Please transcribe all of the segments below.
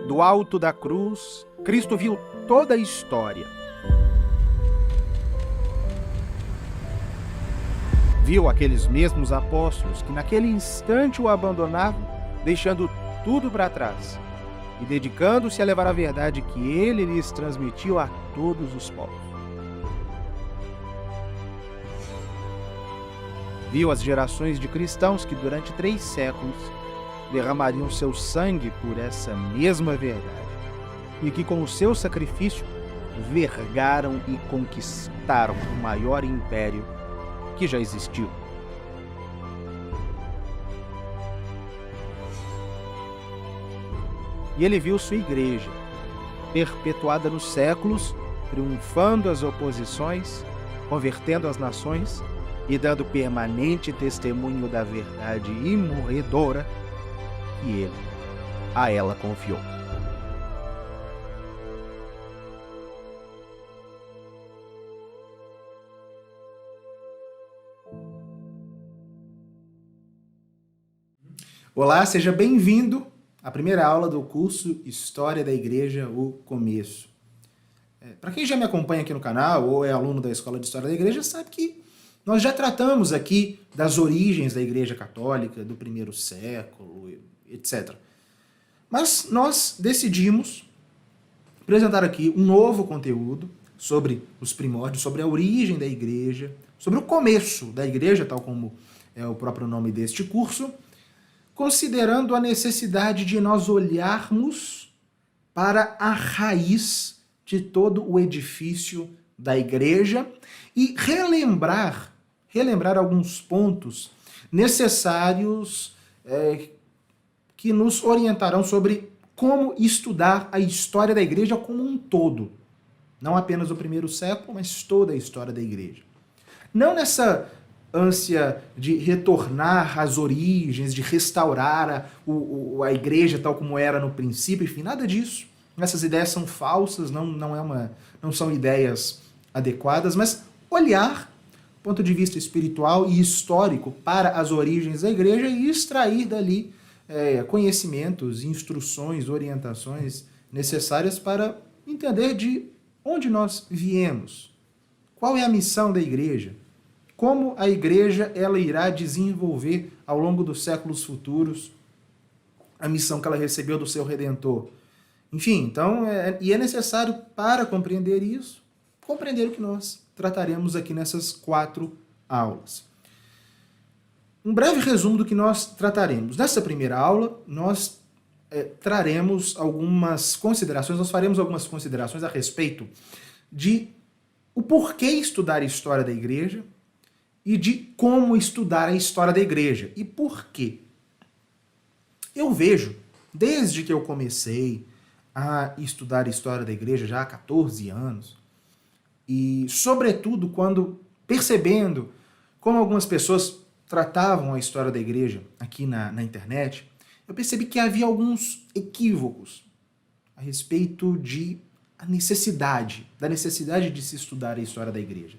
Do alto da cruz, Cristo viu toda a história. Viu aqueles mesmos apóstolos que naquele instante o abandonavam, deixando tudo para trás e dedicando-se a levar a verdade que ele lhes transmitiu a todos os povos. Viu as gerações de cristãos que durante 3 séculos derramariam seu sangue por essa mesma verdade e que com o seu sacrifício vergaram e conquistaram o maior império que já existiu. E ele viu sua igreja, perpetuada nos séculos, triunfando as oposições, convertendo as nações e dando permanente testemunho da verdade imorredora que ele a ela confiou. Olá, seja bem-vindo à primeira aula do curso História da Igreja, o Começo. Para quem já me acompanha aqui no canal ou é aluno da Escola de História da Igreja, sabe que nós já tratamos aqui das origens da Igreja Católica, do primeiro século, etc. Mas nós decidimos apresentar aqui um novo conteúdo sobre os primórdios, sobre a origem da Igreja, sobre o começo da Igreja, tal como é o próprio nome deste curso, considerando a necessidade de nós olharmos para a raiz de todo o edifício da Igreja e relembrar alguns pontos necessários que nos orientarão sobre como estudar a história da Igreja como um todo. Não apenas o primeiro século, mas toda a história da Igreja. Não nessa ânsia de retornar às origens, de restaurar a Igreja tal como era no princípio, enfim, nada disso. Essas ideias são falsas, não são ideias adequadas, mas olhar do ponto de vista espiritual e histórico para as origens da Igreja e extrair dali conhecimentos, instruções, orientações necessárias para entender de onde nós viemos, qual é a missão da Igreja, como a Igreja ela irá desenvolver ao longo dos séculos futuros a missão que ela recebeu do seu Redentor. Enfim, então, é necessário para compreender isso, compreender o que nós trataremos aqui nessas 4 aulas. Um breve resumo do que nós trataremos. Nessa primeira aula, nós traremos algumas considerações, nós faremos algumas considerações a respeito de o porquê estudar a história da Igreja e de como estudar a história da Igreja. E por quê? Eu vejo, desde que eu comecei a estudar a história da Igreja, já há 14 anos, e sobretudo quando percebendo como algumas pessoas tratavam a história da Igreja aqui na internet, eu percebi que havia alguns equívocos a respeito da necessidade de se estudar a história da Igreja.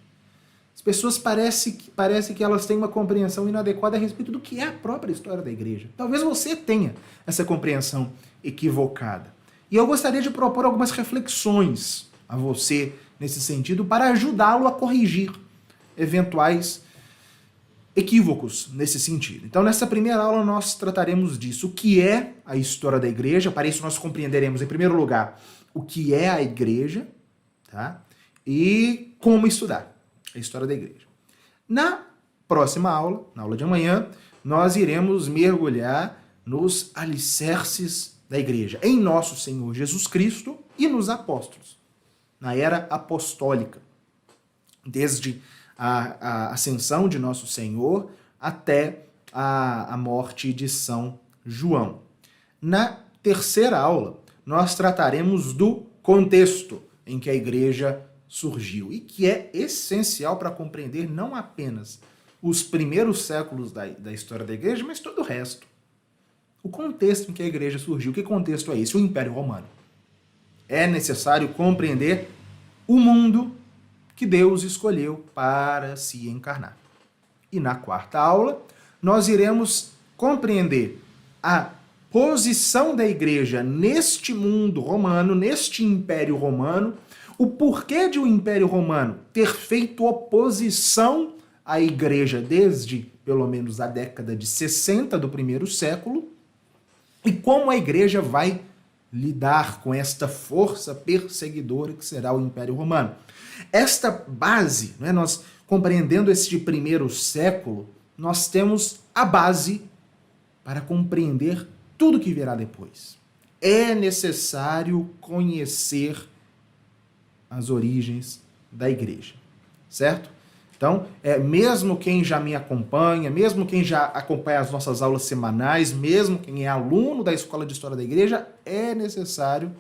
As pessoas parece que elas têm uma compreensão inadequada a respeito do que é a própria história da Igreja. Talvez você tenha essa compreensão equivocada. E eu gostaria de propor algumas reflexões a você nesse sentido para ajudá-lo a corrigir eventuais equívocos nesse sentido. Então, nessa primeira aula, nós trataremos disso. O que é a história da Igreja? Para isso, nós compreenderemos, em primeiro lugar, o que é a Igreja, tá? E como estudar a história da Igreja. Na próxima aula, na aula de amanhã, nós iremos mergulhar nos alicerces da Igreja, em nosso Senhor Jesus Cristo e nos apóstolos, na era apostólica, desde a ascensão de nosso Senhor até a morte de São João. Na terceira aula, nós trataremos do contexto em que a Igreja surgiu e que é essencial para compreender não apenas os primeiros séculos da história da igreja, mas todo o resto. O contexto em que a igreja surgiu, que contexto é esse? O Império Romano. É necessário compreender o mundo que Deus escolheu para se encarnar. E na quarta aula, nós iremos compreender a posição da igreja neste mundo romano, neste Império Romano, o porquê de o Império Romano ter feito oposição à igreja desde, pelo menos, a década de 60 do primeiro século, e como a igreja vai lidar com esta força perseguidora que será o Império Romano. Esta base, né, nós compreendendo este primeiro século, nós temos a base para compreender tudo que virá depois. É necessário conhecer as origens da igreja, certo? Então, mesmo quem já me acompanha, mesmo quem já acompanha as nossas aulas semanais, mesmo quem é aluno da Escola de História da Igreja, é necessário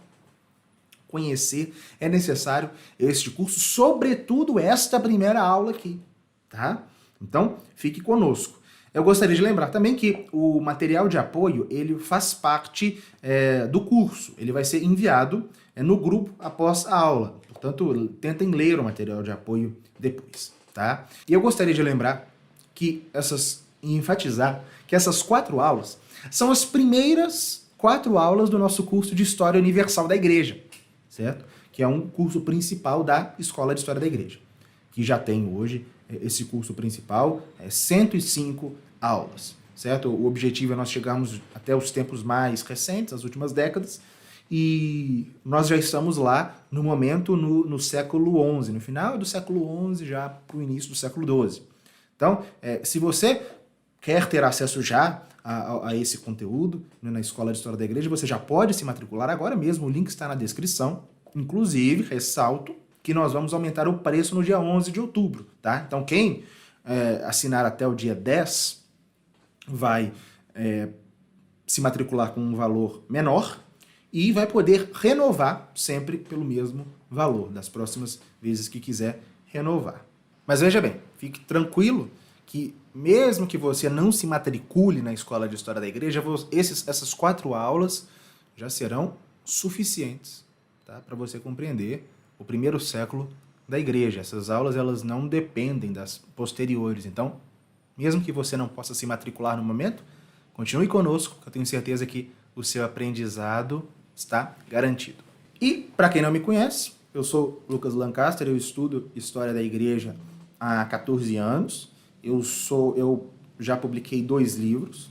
conhecer, é necessário este curso, sobretudo esta primeira aula aqui, tá? Então, fique conosco. Eu gostaria de lembrar também que o material de apoio, ele faz parte do curso, ele vai ser enviado no grupo após a aula, portanto, tentem ler o material de apoio depois, tá? E eu gostaria de lembrar enfatizar que essas 4 aulas são as primeiras 4 aulas do nosso curso de História Universal da Igreja, certo? Que é um curso principal da Escola de História da Igreja, que já tem hoje esse curso principal, 105 aulas, certo? O objetivo é nós chegarmos até os tempos mais recentes, as últimas décadas, e nós já estamos lá no momento no século XI, no final do século XI, já para o início do século XII. Então, se você quer ter acesso já a esse conteúdo, né, na Escola de História da Igreja, você já pode se matricular agora mesmo, o link está na descrição. Inclusive, ressalto que nós vamos aumentar o preço no dia 11 de outubro, tá? Então, quem assinar até o dia 10 vai se matricular com um valor menor e vai poder renovar sempre pelo mesmo valor, das próximas vezes que quiser renovar. Mas veja bem, fique tranquilo que mesmo que você não se matricule na Escola de História da Igreja, essas 4 aulas já serão suficientes, tá, para você compreender o primeiro século da Igreja. Essas aulas elas não dependem das posteriores, então, mesmo que você não possa se matricular no momento, continue conosco, que eu tenho certeza que o seu aprendizado está garantido. E, para quem não me conhece, eu sou Lucas Lancaster, eu estudo História da Igreja há 14 anos. Eu já publiquei 2 livros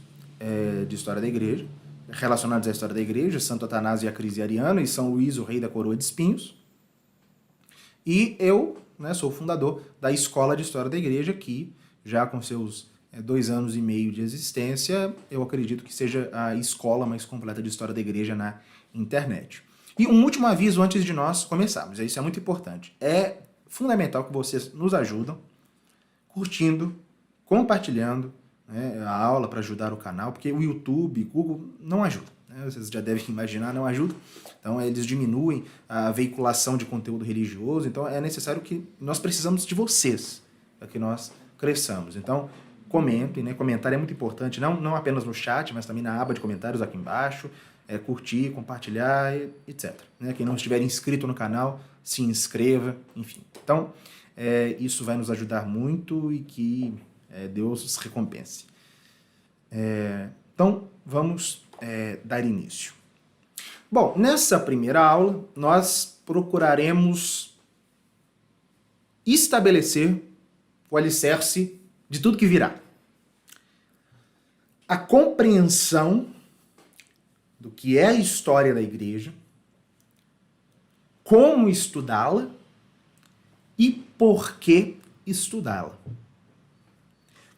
de História da Igreja, relacionados à História da Igreja, Santo Atanásio e a Crise Ariana, e São Luís, o Rei da Coroa de Espinhos. E eu, né, sou o fundador da Escola de História da Igreja, que já com seus 2 anos e meio de existência, eu acredito que seja a escola mais completa de História da Igreja na internet. E um último aviso antes de nós começarmos, isso é muito importante. É fundamental que vocês nos ajudem curtindo, compartilhando, né, a aula para ajudar o canal, porque o YouTube, Google não ajuda, né? Vocês já devem imaginar, não ajuda. Então eles diminuem a veiculação de conteúdo religioso, então é necessário que nós precisamos de vocês para que nós cresçamos. Então comentem, né? Comentário é muito importante, não apenas no chat, mas também na aba de comentários aqui embaixo, curtir, compartilhar, etc. Né? Quem não estiver inscrito no canal, se inscreva, enfim. Então, isso vai nos ajudar muito e que Deus os recompense. Então, vamos dar início. Bom, nessa primeira aula, nós procuraremos estabelecer o alicerce de tudo que virá. A compreensão do que é a história da igreja, como estudá-la e por que estudá-la.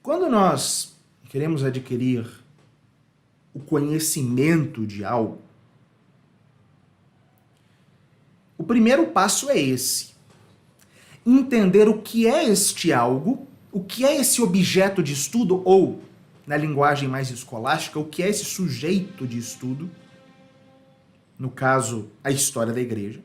Quando nós queremos adquirir o conhecimento de algo, o primeiro passo é esse: entender o que é este algo, o que é esse objeto de estudo, ou, na linguagem mais escolástica, o que é esse sujeito de estudo, no caso, a história da igreja.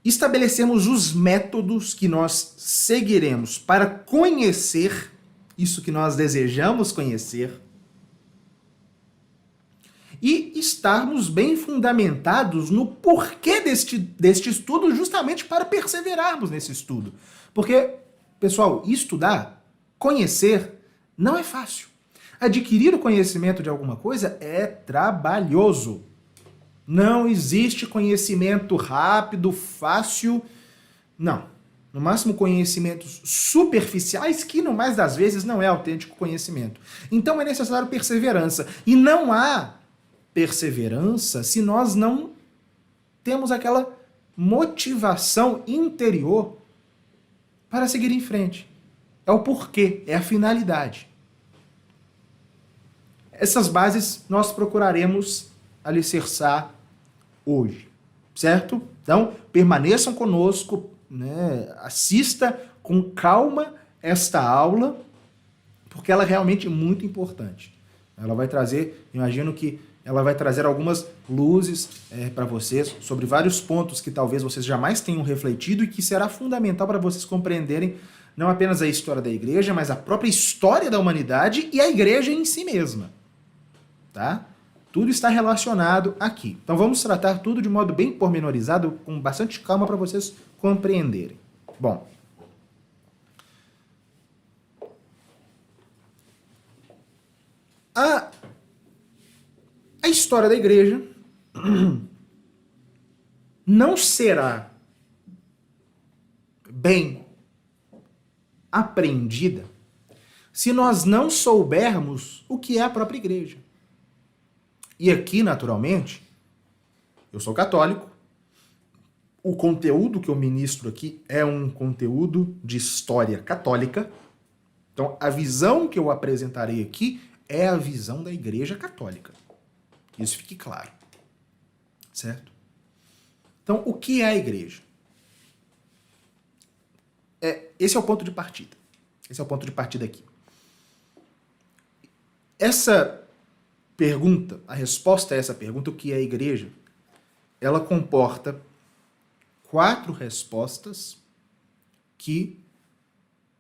estabelecemos os métodos que nós seguiremos para conhecer isso que nós desejamos conhecer e estarmos bem fundamentados no porquê deste estudo, justamente para perseverarmos nesse estudo. Porque, pessoal, estudar, conhecer, não é fácil. Adquirir o conhecimento de alguma coisa é trabalhoso. Não existe conhecimento rápido, fácil. Não. No máximo conhecimentos superficiais, que no mais das vezes não é autêntico conhecimento. Então é necessário perseverança. E não há perseverança se nós não temos aquela motivação interior para seguir em frente. É o porquê, é a finalidade. Essas bases nós procuraremos alicerçar hoje, certo? Então, permaneçam conosco, né? Assista com calma esta aula, porque ela é realmente muito importante. Ela vai trazer, imagino que ela vai trazer algumas luzes para vocês sobre vários pontos que talvez vocês jamais tenham refletido e que será fundamental para vocês compreenderem não apenas a história da igreja, mas a própria história da humanidade e a igreja em si mesma. Tá? Tudo está relacionado aqui. Então vamos tratar tudo de modo bem pormenorizado, com bastante calma para vocês compreenderem. Bom, a história da igreja não será bem apreendida se nós não soubermos o que é a própria igreja. E aqui, naturalmente, eu sou católico, o conteúdo que eu ministro aqui é um conteúdo de história católica, então a visão que eu apresentarei aqui é a visão da Igreja Católica. Isso fique claro, certo? Então, o que é a igreja? Esse é o ponto de partida. Esse é o ponto de partida aqui. Essa pergunta, a resposta a essa pergunta, o que é a igreja, ela comporta 4 respostas que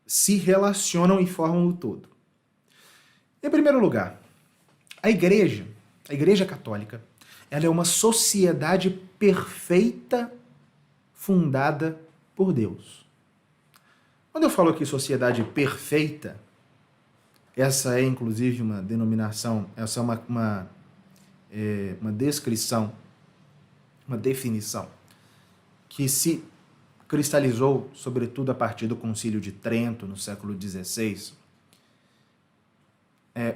se relacionam e formam o todo. Em primeiro lugar, a igreja católica, ela é uma sociedade perfeita fundada por Deus. Quando eu falo aqui sociedade perfeita, essa é inclusive uma denominação, essa é uma descrição, uma definição que se cristalizou, sobretudo a partir do Concílio de Trento, no século XVI.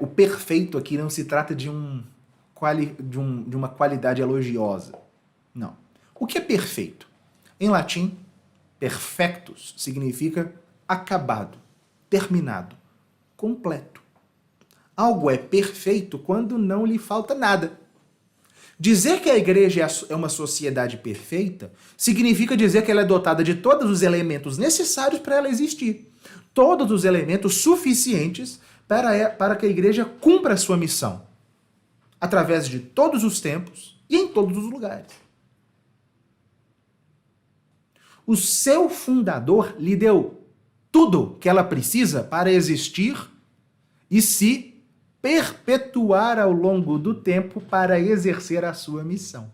O perfeito aqui não se trata de uma qualidade elogiosa. Não. O que é perfeito? Em latim, perfectus significa acabado, terminado, completo. Algo é perfeito quando não lhe falta nada. Dizer que a igreja é uma sociedade perfeita significa dizer que ela é dotada de todos os elementos necessários para ela existir. Todos os elementos suficientes para que a igreja cumpra a sua missão, através de todos os tempos e em todos os lugares. O seu fundador lhe deu tudo que ela precisa para existir e se perpetuar ao longo do tempo para exercer a sua missão.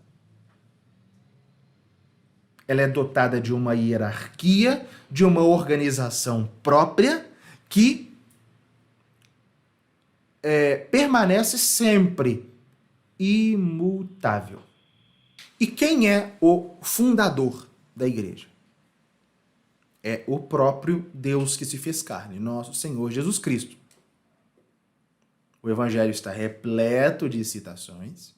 Ela é dotada de uma hierarquia, de uma organização própria que permanece sempre imutável. E quem é o fundador da igreja? É o próprio Deus que se fez carne, nosso Senhor Jesus Cristo. O Evangelho está repleto de citações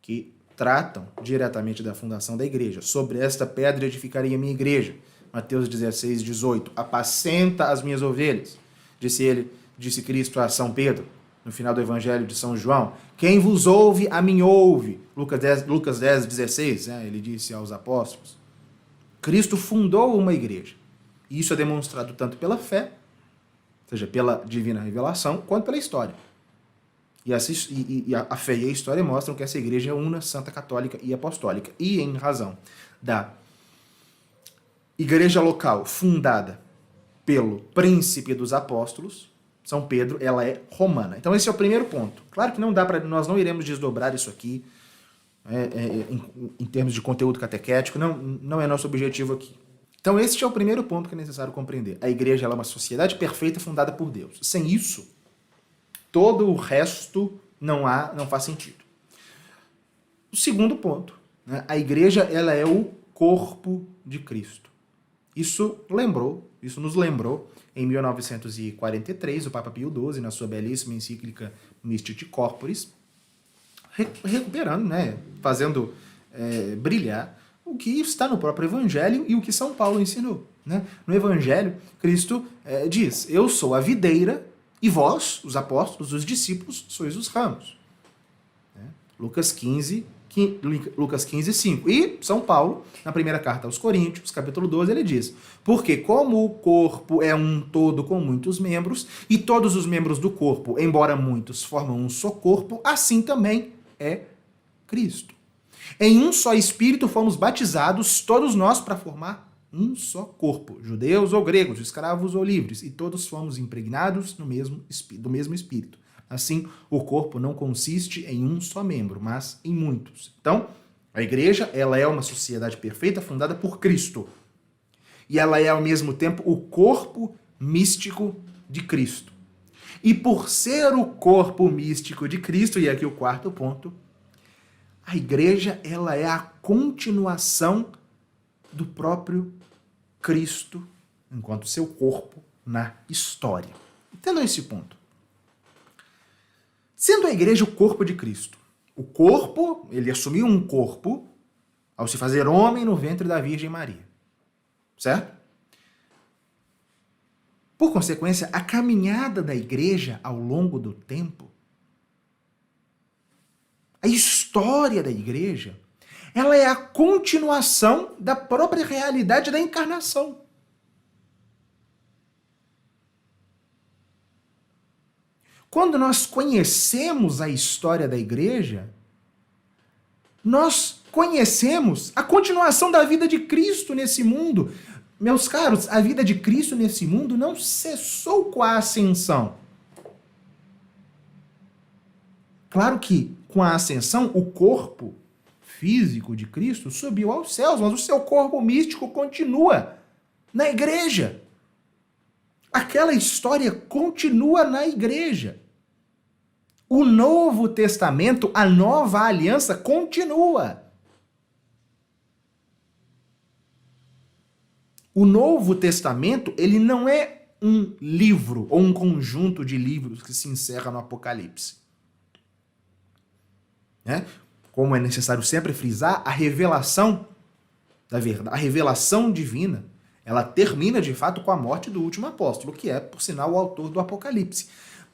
que tratam diretamente da fundação da igreja. Sobre esta pedra edificarei a minha igreja. Mateus 16, 18. Apacenta as minhas ovelhas. Disse Cristo a São Pedro, no final do Evangelho de São João. Quem vos ouve, a mim ouve. Lucas 10, 16, ele disse aos apóstolos. Cristo fundou uma igreja. E isso é demonstrado tanto pela fé, ou seja, pela divina revelação, quanto pela história. E a fé e a história mostram que essa igreja é una, santa, católica e apostólica. E em razão da igreja local fundada pelo príncipe dos apóstolos, São Pedro, ela é romana. Então esse é o primeiro ponto. Claro que não dá para, nós não iremos desdobrar isso aqui em termos de conteúdo catequético, não é nosso objetivo aqui. Então este é o primeiro ponto que é necessário compreender. A igreja ela é uma sociedade perfeita fundada por Deus. Sem isso, todo o resto não faz sentido. O segundo ponto, né? A igreja ela é o corpo de Cristo. Isso nos lembrou em 1943 o Papa Pio XII, na sua belíssima encíclica Mystici Corporis, recuperando, né, fazendo brilhar o que está no próprio Evangelho e o que São Paulo ensinou. Né? No Evangelho, Cristo diz, eu sou a videira e vós, os apóstolos, os discípulos, sois os ramos. Né? Lucas 15, 5. E São Paulo, na primeira carta aos Coríntios, capítulo 12, ele diz, porque como o corpo é um todo com muitos membros, e todos os membros do corpo, embora muitos, formam um só corpo, assim também é Cristo. Em um só Espírito fomos batizados, todos nós, para formar um só corpo, judeus ou gregos, escravos ou livres, e todos fomos impregnados do mesmo Espírito. Assim, o corpo não consiste em um só membro, mas em muitos. Então, a igreja ela é uma sociedade perfeita fundada por Cristo. E ela é, ao mesmo tempo, o corpo místico de Cristo. E por ser o corpo místico de Cristo, e aqui o quarto ponto, a igreja ela é a continuação do próprio Cristo enquanto seu corpo na história. Entendam esse ponto. Sendo a igreja o corpo de Cristo, o corpo, ele assumiu um corpo ao se fazer homem no ventre da Virgem Maria. Certo? Por consequência, a caminhada da igreja ao longo do tempo, a história da igreja, ela é a continuação da própria realidade da encarnação. Quando nós conhecemos a história da igreja, nós conhecemos a continuação da vida de Cristo nesse mundo. Meus caros, a vida de Cristo nesse mundo não cessou com a ascensão. Claro que, com a ascensão, o corpo físico de Cristo subiu aos céus, mas o seu corpo místico continua na igreja. Aquela história continua na igreja. O Novo Testamento, a nova aliança, continua. O Novo Testamento, ele não é um livro ou um conjunto de livros que se encerra no Apocalipse. Né? Como é necessário sempre frisar, a revelação da verdade, a revelação divina, ela termina de fato com a morte do último apóstolo, que é, por sinal, o autor do Apocalipse.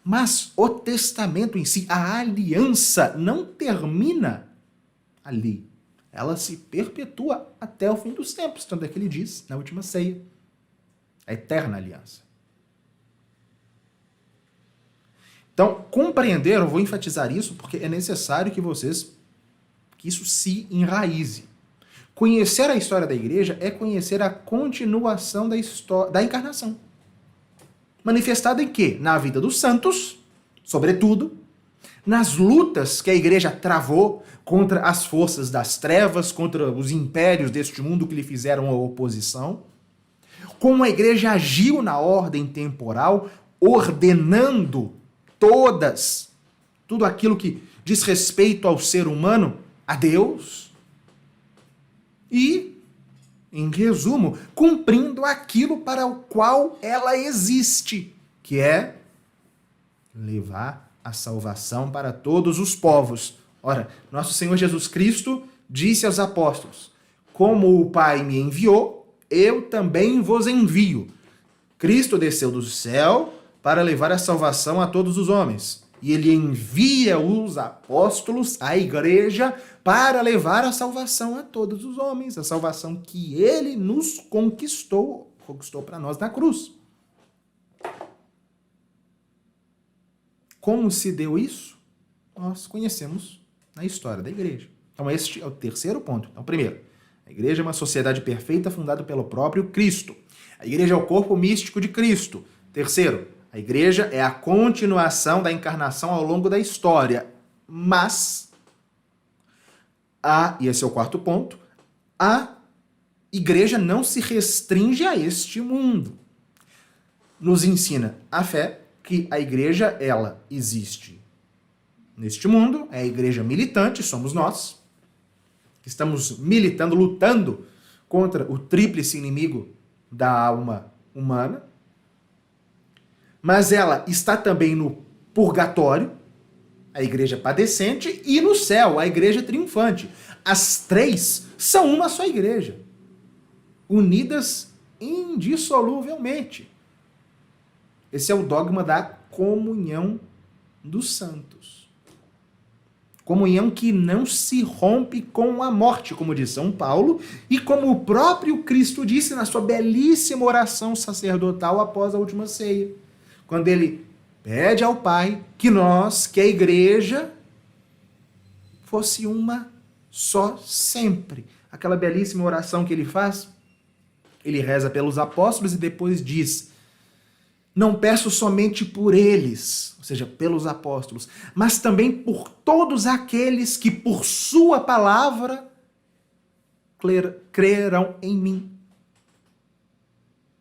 Mas o testamento em si, a aliança, não termina ali. Ela se perpetua até o fim dos tempos, tanto é que ele diz na última ceia. A eterna aliança. Então, compreender, eu vou enfatizar isso, porque é necessário que isso se enraize. Conhecer a história da igreja é conhecer a continuação da encarnação. Manifestada em quê? Na vida dos santos, sobretudo, nas lutas que a igreja travou contra as forças das trevas, contra os impérios deste mundo que lhe fizeram a oposição, como a igreja agiu na ordem temporal, ordenando tudo aquilo que diz respeito ao ser humano, a Deus, e, em resumo, cumprindo aquilo para o qual ela existe, que é levar a salvação para todos os povos. Ora, nosso Senhor Jesus Cristo disse aos apóstolos, como o Pai me enviou, eu também vos envio. Cristo desceu do céu para levar a salvação a todos os homens. E ele envia os apóstolos, a igreja, para levar a salvação a todos os homens, a salvação que ele nos conquistou para nós na cruz. Como se deu isso? Nós conhecemos na história da igreja. Então este é o terceiro ponto. Então, primeiro, A igreja é uma sociedade perfeita fundada pelo próprio Cristo. A igreja é o corpo místico de Cristo. Terceiro, a igreja é a continuação da encarnação ao longo da história. Mas, e esse é o quarto ponto, a igreja não se restringe a este mundo. Nos ensina a fé que a igreja, ela existe neste mundo, é a igreja militante, somos nós, que estamos militando, lutando contra o tríplice inimigo da alma humana, mas ela está também no purgatório, a igreja padecente, e no céu, a igreja triunfante. As três são uma só igreja, unidas indissoluvelmente. Esse é o dogma da comunhão dos santos. Comunhão que não se rompe com a morte, como diz São Paulo, e como o próprio Cristo disse na sua belíssima oração sacerdotal após a última ceia, quando ele pede ao Pai que nós, que a igreja, fosse uma só sempre. Aquela belíssima oração que ele faz, ele reza pelos apóstolos e depois diz: não peço somente por eles, ou seja, pelos apóstolos, mas também por todos aqueles que por sua palavra crerão em mim.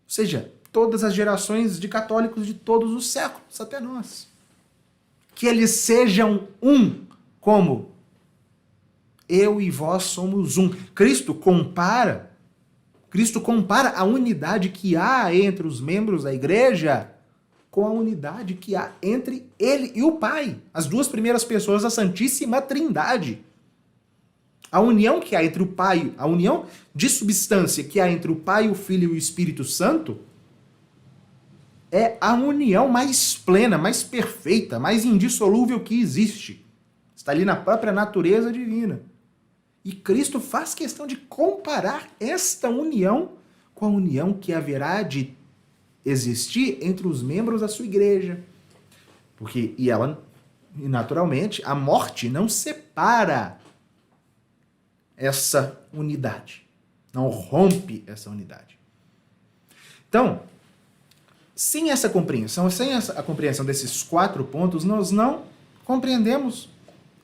Ou seja, todas as gerações de católicos de todos os séculos até nós. Que eles sejam um, como eu e vós somos um. Cristo compara a unidade que há entre os membros da igreja com a unidade que há entre ele e o Pai, as duas primeiras pessoas da Santíssima Trindade. A união que há entre o Pai, a união de substância que há entre o Pai, o Filho e o Espírito Santo é a união mais plena, mais perfeita, mais indissolúvel que existe. Está ali na própria natureza divina. E Cristo faz questão de comparar esta união com a união que haverá de existir entre os membros da sua igreja. Porque, e naturalmente, a morte não separa essa unidade. Não rompe essa unidade. Então, sem essa compreensão, a compreensão desses 4 pontos, nós não compreendemos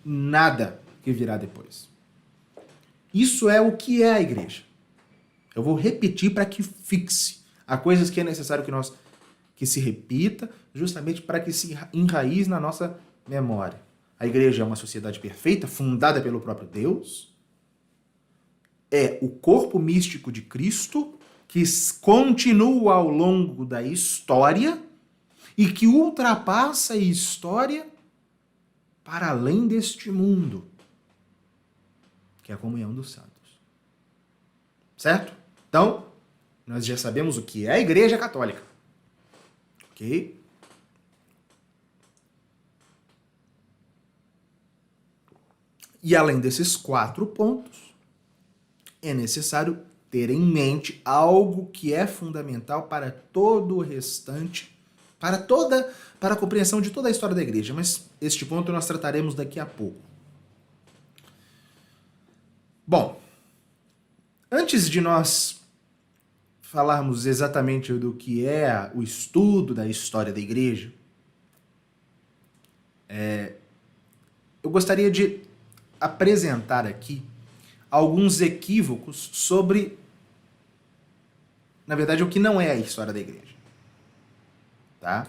nada que virá depois. Isso é o que é a igreja. Eu vou repetir para que fixe. Há coisas que é necessário que se repita, justamente para que se enraize na nossa memória. A igreja é uma sociedade perfeita, fundada pelo próprio Deus. É o corpo místico de Cristo, que continua ao longo da história e que ultrapassa a história para além deste mundo, que é a comunhão dos santos. Certo? Então, nós já sabemos o que é a Igreja Católica. Ok? E além desses 4 pontos, é necessário ter em mente algo que é fundamental para todo o restante, para a compreensão de toda a história da igreja, mas este ponto nós trataremos daqui a pouco. Bom, antes de nós falarmos exatamente do que é o estudo da história da igreja, eu gostaria de apresentar aqui alguns equívocos sobre, na verdade, o que não é a história da igreja. Tá?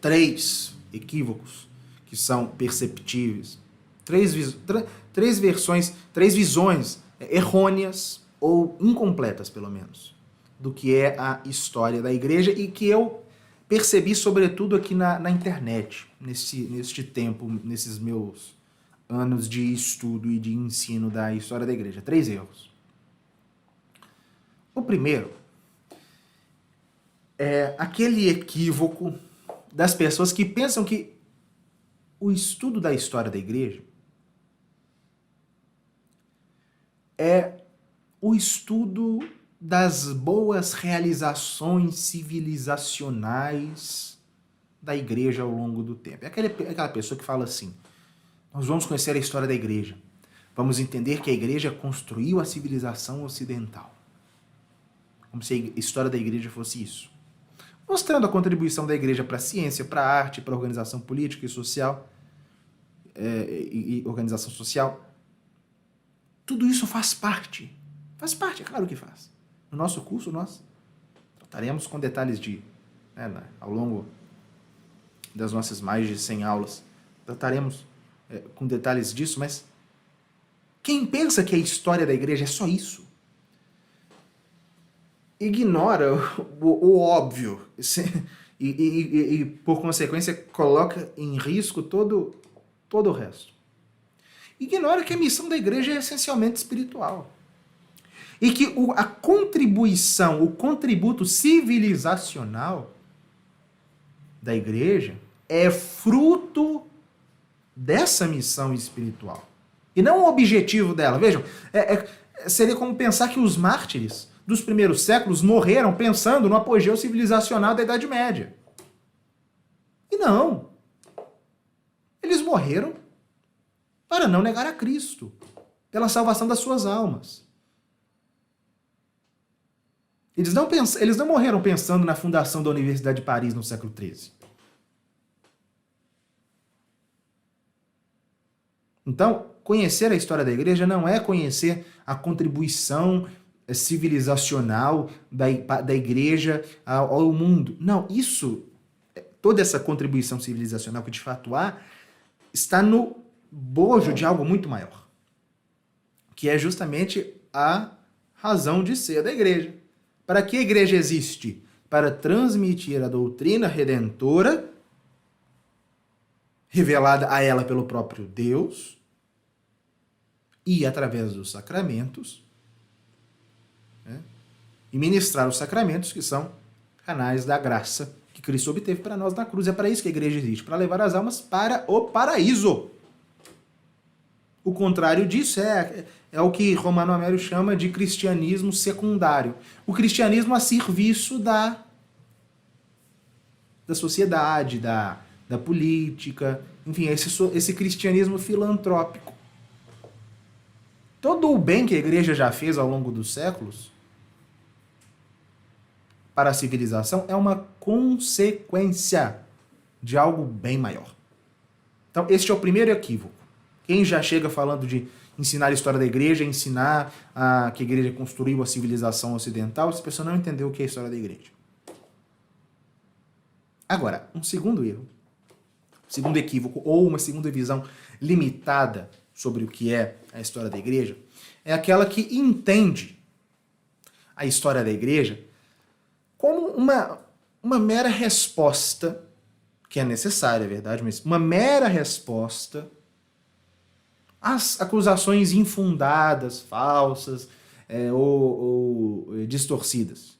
3 equívocos que são perceptíveis. 3 versões, 3 visões errôneas ou incompletas, pelo menos, do que é a história da igreja e que eu percebi, sobretudo, aqui na internet, neste tempo, nesses meus anos de estudo e de ensino da história da igreja. 3 erros. O primeiro é aquele equívoco das pessoas que pensam que o estudo da história da igreja é o estudo das boas realizações civilizacionais da igreja ao longo do tempo. É aquela pessoa que fala assim: nós vamos conhecer a história da igreja, vamos entender que a igreja construiu a civilização ocidental. Como se a história da igreja fosse isso. Mostrando a contribuição da igreja para a ciência, para a arte, para a organização política e social, e organização social. Tudo isso faz parte. Faz parte, é claro que faz. No nosso curso, nós trataremos com detalhes ao longo das nossas mais de 100 aulas, trataremos com detalhes disso, mas quem pensa que a história da igreja é só isso, ignora o óbvio e, por consequência, coloca em risco todo o resto. Ignora que a missão da igreja é essencialmente espiritual. E que a contribuição, o contributo civilizacional da igreja é fruto dessa missão espiritual. E não o objetivo dela. Vejam, seria como pensar que os mártires dos primeiros séculos morreram pensando no apogeu civilizacional da Idade Média. E não. Eles morreram para não negar a Cristo, pela salvação das suas almas. Eles não morreram pensando na fundação da Universidade de Paris no século XIII. Então, conhecer a história da igreja não é conhecer a contribuição civilizacional da igreja ao mundo. Não, toda essa contribuição civilizacional que de fato há, está no bojo de algo muito maior, que é justamente a razão de ser da igreja. Para que a igreja existe? Para transmitir a doutrina redentora, revelada a ela pelo próprio Deus, e através dos sacramentos, e ministrar os sacramentos, que são canais da graça que Cristo obteve para nós na cruz. É para isso que a igreja existe, para levar as almas para o paraíso. O contrário disso é o que Romano Amélio chama de cristianismo secundário. O cristianismo a serviço da sociedade, da política, enfim, esse cristianismo filantrópico. Todo o bem que a igreja já fez ao longo dos séculos para a civilização é uma consequência de algo bem maior. Então, este é o primeiro equívoco. Quem já chega falando de ensinar a história da igreja, ensinar que a igreja construiu a civilização ocidental, essa pessoa não entendeu o que é a história da igreja. Agora, um segundo erro, segundo equívoco, ou uma segunda visão limitada sobre o que é a história da igreja, é aquela que entende a história da igreja como uma mera resposta, que é necessária, é verdade, mas uma mera resposta às acusações infundadas, falsas ou distorcidas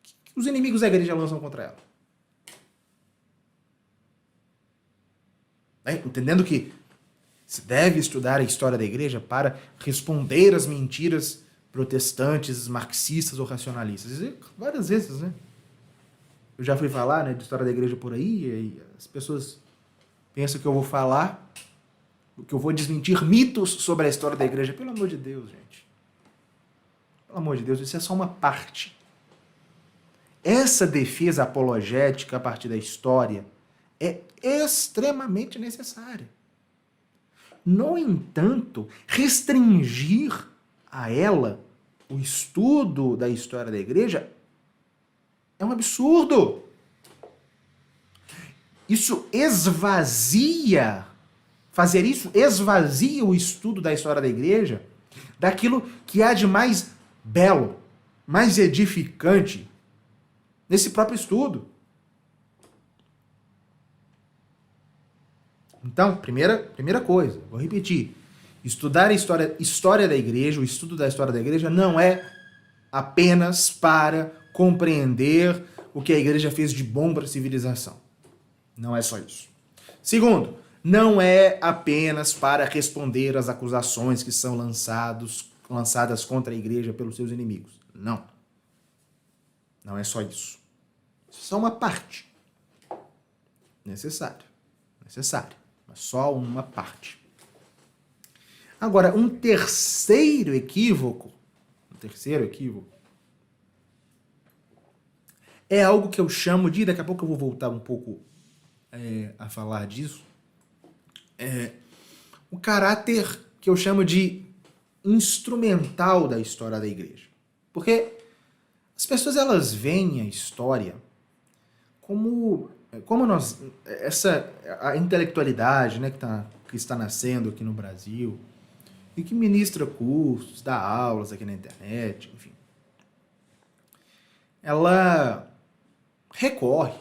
que os inimigos da igreja lançam contra ela. Entendendo que se deve estudar a história da igreja para responder às mentiras protestantes, marxistas ou racionalistas. E várias vezes, né? Eu já fui falar, de história da igreja por aí, e as pessoas pensam que eu vou falar, que eu vou desmentir mitos sobre a história da igreja. Pelo amor de Deus, gente. Pelo amor de Deus, isso é só uma parte. Essa defesa apologética a partir da história é extremamente necessária. No entanto, restringir a ela o estudo da história da igreja é um absurdo. Fazer isso esvazia o estudo da história da igreja daquilo que há de mais belo, mais edificante nesse próprio estudo. Então, primeira coisa, vou repetir. Estudar a história da igreja, o estudo da história da igreja não é apenas para compreender o que a igreja fez de bom para a civilização. Não é só isso. Segundo, não é apenas para responder às acusações que são lançadas contra a igreja pelos seus inimigos. Não. Não é só isso. Isso é só uma parte. Necessário. Mas só uma parte. Agora, um terceiro equívoco é algo que eu chamo de, daqui a pouco eu vou voltar um pouco a falar disso, o caráter que eu chamo de instrumental da história da igreja. Porque as pessoas, elas veem a história como a intelectualidade, né, que está nascendo aqui no Brasil e que ministra cursos, dá aulas aqui na internet, enfim. Ela recorre,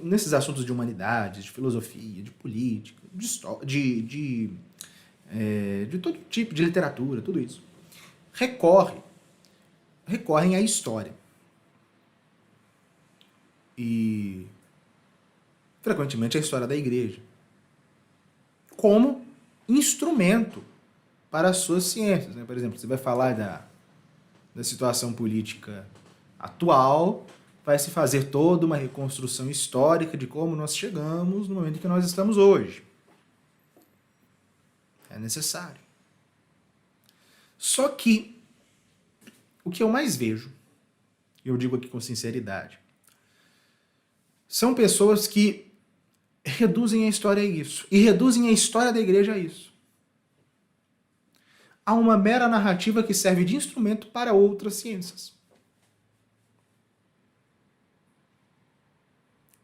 nesses assuntos de humanidades, de filosofia, de política, de história, de todo tipo de literatura, tudo isso, recorrem à história. E frequentemente a história da igreja como instrumento para as suas ciências, né? Por exemplo, você vai falar da situação política atual, vai se fazer toda uma reconstrução histórica de como nós chegamos no momento em que nós estamos hoje. É necessário. Só que o que eu mais vejo, e eu digo aqui com sinceridade, são pessoas que reduzem a história a isso, e reduzem a história da igreja a isso. A uma mera narrativa que serve de instrumento para outras ciências.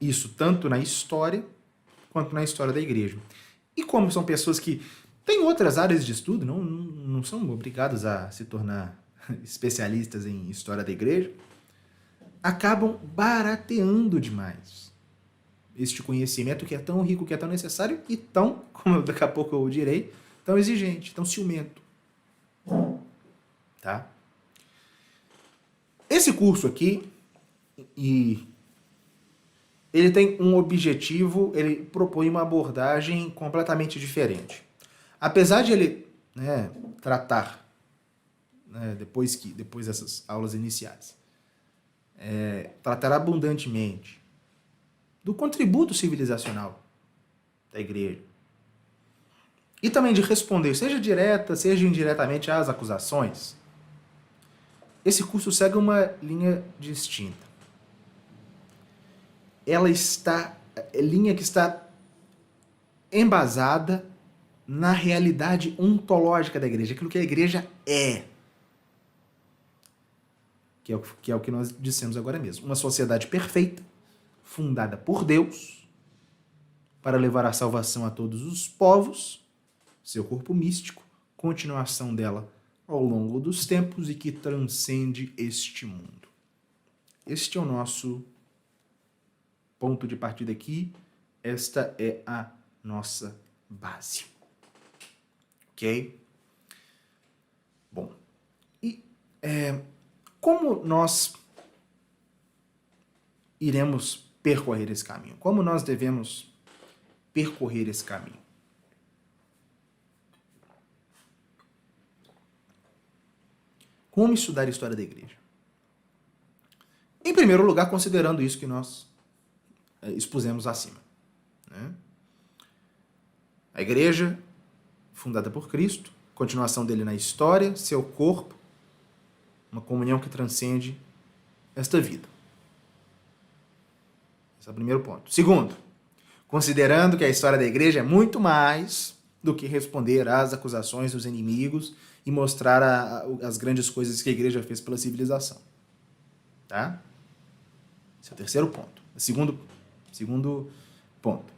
Isso tanto na história quanto na história da igreja. E como são pessoas que têm outras áreas de estudo, não são obrigadas a se tornar especialistas em história da igreja, acabam barateando demais este conhecimento que é tão rico, que é tão necessário e tão, como daqui a pouco eu direi, tão exigente, tão ciumento. Tá? Esse curso aqui, ele tem um objetivo, ele propõe uma abordagem completamente diferente. Apesar de ele, né, tratar, né, depois dessas aulas iniciais, tratar abundantemente do contributo civilizacional da igreja e também de responder, seja direta, seja indiretamente, às acusações, esse curso segue uma linha distinta. Linha que está embasada na realidade ontológica da igreja, aquilo que a igreja é. Que é o que nós dissemos agora mesmo. Uma sociedade perfeita, fundada por Deus, para levar a salvação a todos os povos, seu corpo místico, continuação dela ao longo dos tempos e que transcende este mundo. Este é o nosso ponto de partida aqui. Esta é a nossa base. Ok? Bom, e como nós iremos percorrer esse caminho? Como nós devemos percorrer esse caminho? Como estudar a história da igreja? Em primeiro lugar, considerando isso que nós expusemos acima, né? A igreja, fundada por Cristo, continuação dele na história, seu corpo, uma comunhão que transcende esta vida. Esse é o primeiro ponto. Segundo, considerando que a história da igreja é muito mais do que responder às acusações dos inimigos e mostrar as grandes coisas que a igreja fez pela civilização. Tá? Esse é o terceiro ponto. Segundo ponto.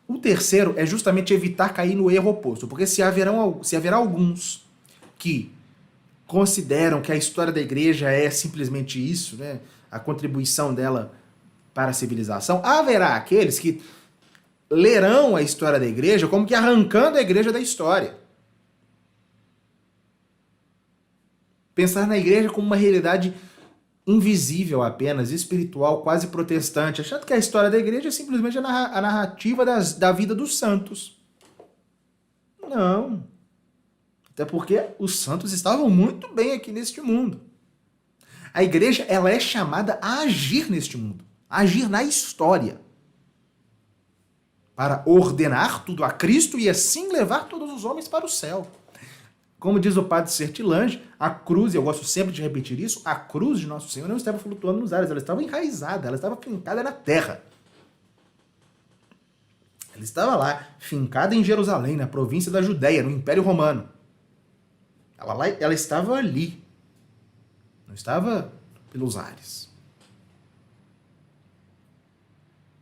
O terceiro é justamente evitar cair no erro oposto, porque se haverá alguns que consideram que a história da igreja é simplesmente isso, né, a contribuição dela para a civilização, haverá aqueles que lerão a história da igreja como que arrancando a igreja da história. Pensar na igreja como uma realidade invisível apenas, espiritual, quase protestante, achando que a história da igreja é simplesmente a narrativa da vida dos santos. Não. Até porque os santos estavam muito bem aqui neste mundo. A igreja, ela é chamada a agir neste mundo, a agir na história, para ordenar tudo a Cristo e assim levar todos os homens para o céu. Como diz o padre Sertilange, a cruz, e eu gosto sempre de repetir isso, a cruz de Nosso Senhor não estava flutuando nos ares, ela estava enraizada, ela estava fincada na terra. Ela estava lá, fincada em Jerusalém, na província da Judéia, no Império Romano. Ela estava ali, não estava pelos ares.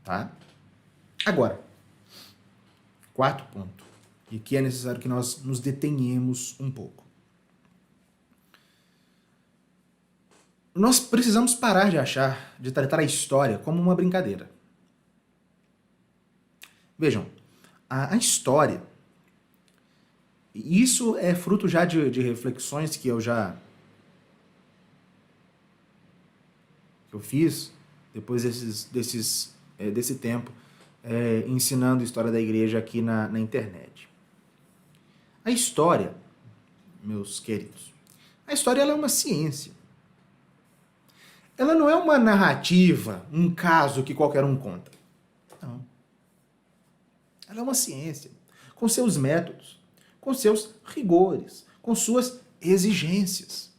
Tá? Agora, quarto ponto, e aqui é necessário que nós nos detenhamos um pouco. Nós precisamos parar de tratar a história como uma brincadeira. Vejam, a história, isso é fruto já de reflexões que eu fiz depois desse tempo ensinando história da igreja aqui na internet. A história, meus queridos, a história ela é uma ciência. Ela não é uma narrativa, um caso que qualquer um conta. Não. Ela é uma ciência, com seus métodos, com seus rigores, com suas exigências.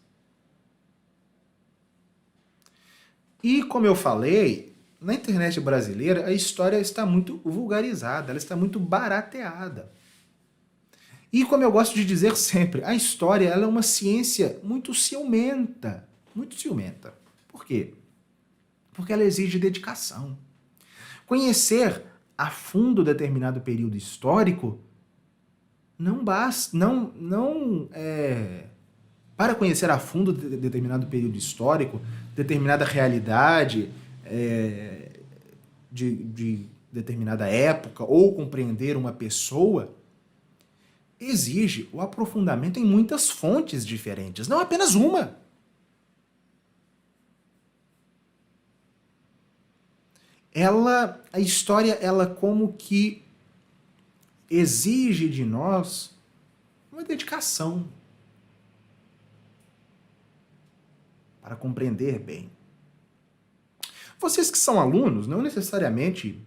E, como eu falei, na internet brasileira, a história está muito vulgarizada, ela está muito barateada. E, como eu gosto de dizer sempre, a história ela é uma ciência muito ciumenta. Muito ciumenta. Por quê? Porque ela exige dedicação. Conhecer a fundo determinado período histórico não basta. Para conhecer a fundo determinado período histórico, determinada realidade de determinada época, ou compreender uma pessoa, exige o aprofundamento em muitas fontes diferentes, não apenas uma. A história, ela como que exige de nós uma dedicação para compreender bem. Vocês que são alunos não necessariamente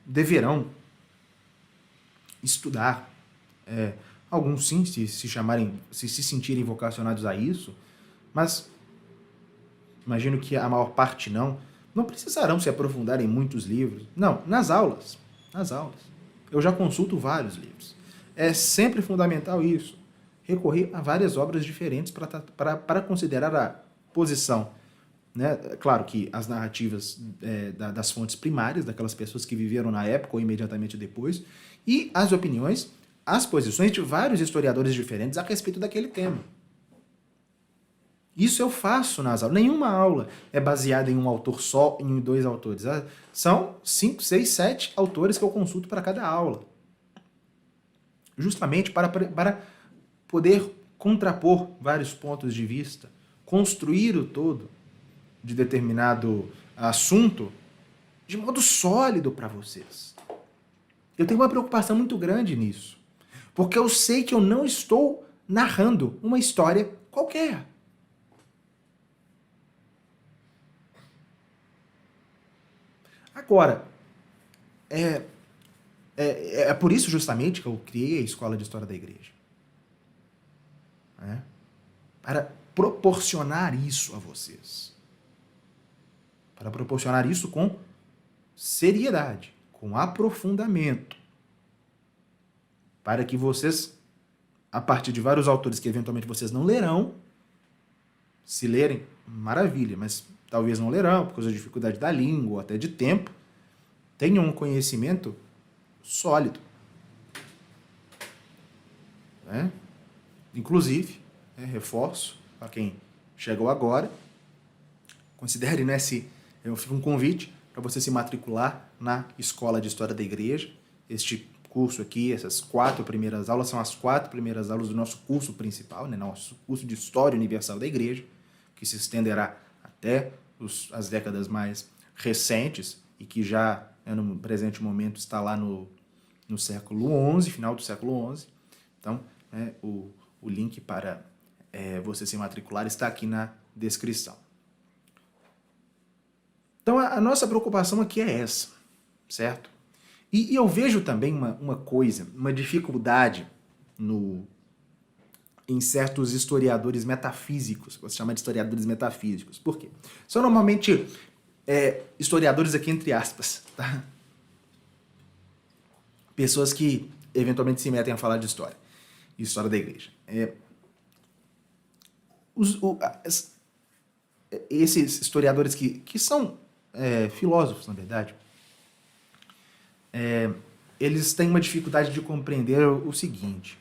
deverão estudar. Alguns sim, se se sentirem vocacionados a isso, mas imagino que a maior parte não precisarão se aprofundar em muitos livros. Não, nas aulas. Eu já consulto vários livros. É sempre fundamental isso. Recorrer a várias obras diferentes para considerar a posição. Né? Claro que as narrativas das fontes primárias, daquelas pessoas que viveram na época ou imediatamente depois, e as opiniões, as posições de vários historiadores diferentes a respeito daquele tema. Isso eu faço nas aulas. Nenhuma aula é baseada em um autor só, em 2 autores. São 5, 6, 7 autores que eu consulto para cada aula. Justamente para poder contrapor vários pontos de vista, construir o todo de determinado assunto de modo sólido para vocês. Eu tenho uma preocupação muito grande nisso, porque eu sei que eu não estou narrando uma história qualquer. Agora, é por isso justamente que eu criei a Escola de História da Igreja. Para proporcionar isso a vocês. Para proporcionar isso com seriedade, com aprofundamento. Para que vocês, a partir de vários autores que eventualmente vocês não lerão, se lerem, maravilha, mas talvez não lerão, por causa da dificuldade da língua, ou até de tempo, tenham um conhecimento sólido. Inclusive, reforço para quem chegou agora, considere fica um convite para você se matricular na Escola de História da Igreja. Este curso aqui, essas 4 primeiras aulas, são as 4 primeiras aulas do nosso curso principal, nosso curso de História Universal da Igreja, que se estenderá até as décadas mais recentes e que já, no presente momento, está lá no século XI, final do século XI. Então, o link para você se matricular está aqui na descrição. Então, a nossa preocupação aqui é essa, certo? E eu vejo também uma coisa, uma dificuldade, em certos historiadores metafísicos, que você chama de historiadores metafísicos. Por quê? São normalmente historiadores aqui entre aspas, tá? Pessoas que eventualmente se metem a falar de história da igreja. Esses historiadores que são filósofos, na verdade, eles têm uma dificuldade de compreender o seguinte: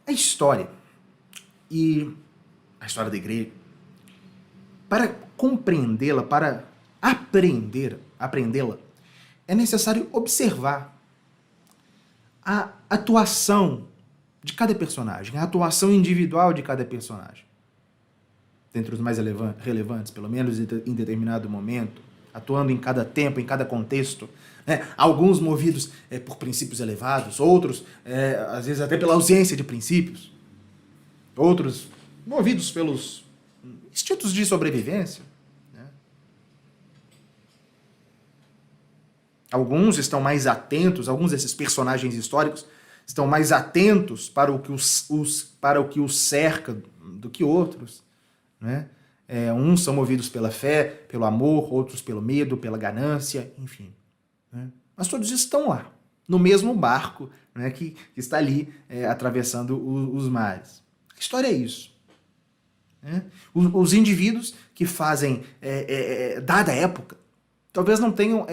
a história da igreja, para compreendê-la, para aprendê-la, é necessário observar a atuação de cada personagem, a atuação individual de cada personagem. Dentre os mais relevantes, pelo menos em determinado momento, atuando em cada tempo, em cada contexto, né? Alguns movidos por princípios elevados, outros, às vezes, até pela ausência de princípios, outros movidos pelos instintos de sobrevivência. Né? Alguns estão mais atentos, alguns desses personagens históricos estão mais atentos para o que os cerca do que outros. Né? Uns são movidos pela fé, pelo amor, outros pelo medo, pela ganância, enfim. Né? Mas todos estão lá, no mesmo barco, né, que está ali atravessando os mares. A história é isso. Né? Os indivíduos que fazem, dada a época, talvez não tenham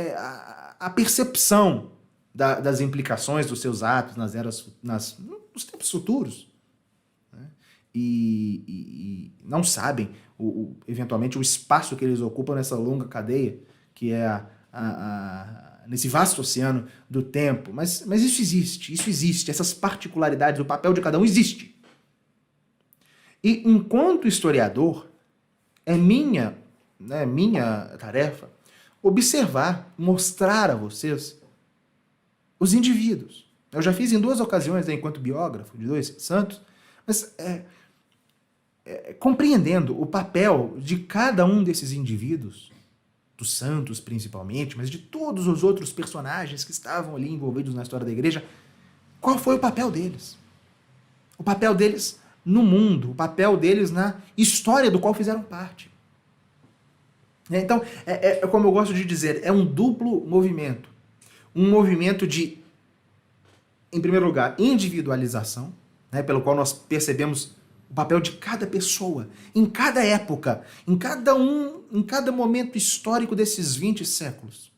a percepção das implicações dos seus atos nos tempos futuros. Né? E não sabem, eventualmente, o espaço que eles ocupam nessa longa cadeia, que é nesse vasto oceano do tempo. Mas isso existe, essas particularidades, o papel de cada um existe. E enquanto historiador, é minha tarefa observar, mostrar a vocês os indivíduos. Eu já fiz em 2 ocasiões, enquanto biógrafo de 2 santos, mas compreendendo o papel de cada um desses indivíduos, dos santos principalmente, mas de todos os outros personagens que estavam ali envolvidos na história da igreja, qual foi o papel deles? O papel deles no mundo, o papel deles na história do qual fizeram parte. Então, como eu gosto de dizer, é um duplo movimento. Um movimento de, em primeiro lugar, individualização, né, pelo qual nós percebemos o papel de cada pessoa, em cada época, em cada momento histórico desses 20 séculos.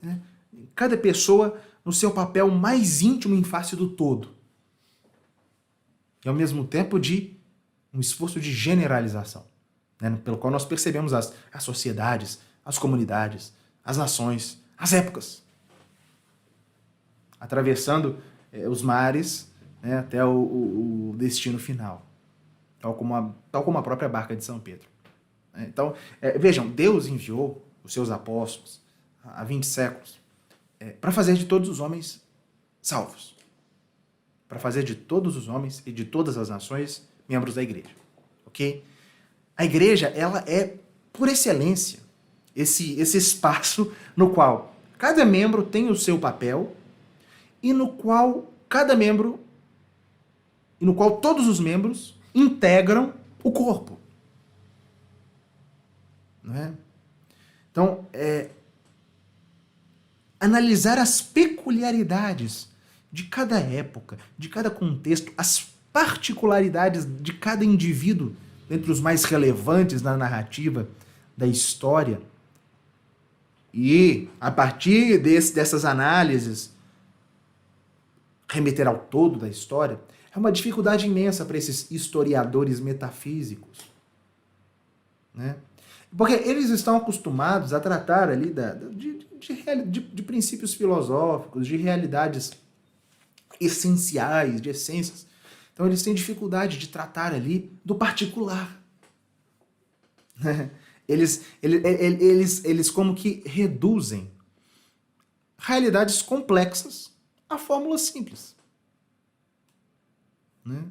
Né? Cada pessoa no seu papel mais íntimo em face do todo. E ao mesmo tempo de um esforço de generalização, né? Pelo qual nós percebemos as sociedades, as comunidades, as nações, as épocas, atravessando os mares, né, até o destino final, tal como a própria barca de São Pedro. Então, vejam, Deus enviou os seus apóstolos há 20 séculos para fazer de todos os homens salvos, para fazer de todos os homens e de todas as nações membros da igreja. Ok? A igreja, ela é, por excelência, esse espaço no qual cada membro tem o seu papel e no qual todos os membros integram o corpo. Não é? Então, analisar as peculiaridades de cada época, de cada contexto, as particularidades de cada indivíduo, dentre os mais relevantes na narrativa da história, e, a partir dessas análises, remeter ao todo da história, é uma dificuldade imensa para esses historiadores metafísicos. Né? Porque eles estão acostumados a tratar ali de princípios filosóficos, de realidades essenciais, de essências. Então eles têm dificuldade de tratar ali do particular. Eles como que reduzem realidades complexas a fórmulas simples. Né?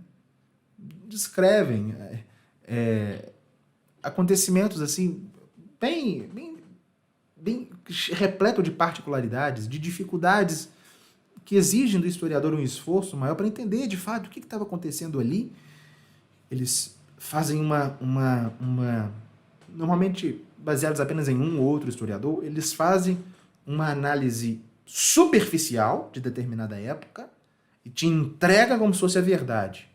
Descrevem acontecimentos assim bem repleto de particularidades, de dificuldades que exigem do historiador um esforço maior para entender de fato o que estava acontecendo ali. Eles fazem normalmente baseados apenas em um ou outro historiador, eles fazem uma análise superficial de determinada época e te entrega como se fosse a verdade,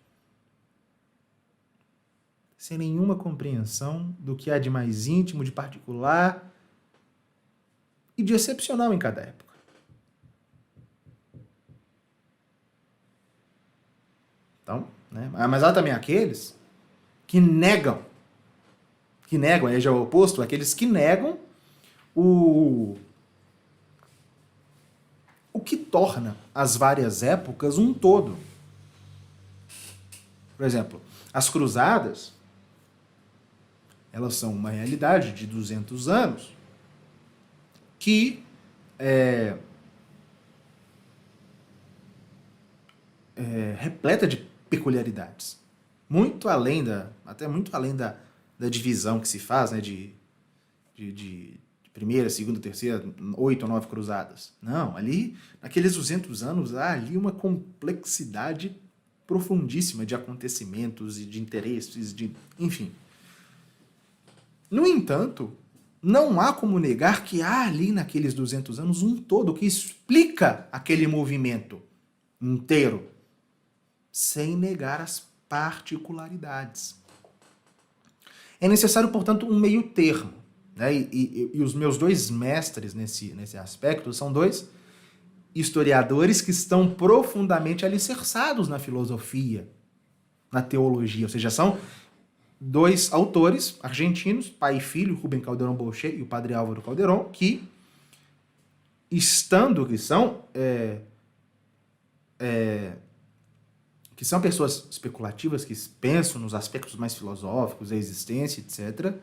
sem nenhuma compreensão do que há de mais íntimo, de particular e de excepcional em cada época. Então, né? Mas há também aqueles que negam, aí já é o oposto, aqueles que negam o que torna as várias épocas um todo. Por exemplo, as cruzadas, elas são uma realidade de 200 anos que repleta de peculiaridades. Até muito além da divisão que se faz, né, de primeira, segunda, terceira, 8 ou 9 cruzadas. Não, ali, naqueles 200 anos, há ali uma complexidade profundíssima de acontecimentos e de interesses, enfim. No entanto, não há como negar que há ali naqueles 200 anos um todo que explica aquele movimento inteiro, sem negar as particularidades. É necessário, portanto, um meio termo, né? E os meus dois mestres nesse aspecto são dois historiadores que estão profundamente alicerçados na filosofia, na teologia, ou seja, são dois autores argentinos, pai e filho, Rubem Calderón Boucher e o padre Álvaro Calderón, que são pessoas especulativas, que pensam nos aspectos mais filosóficos da existência, etc.,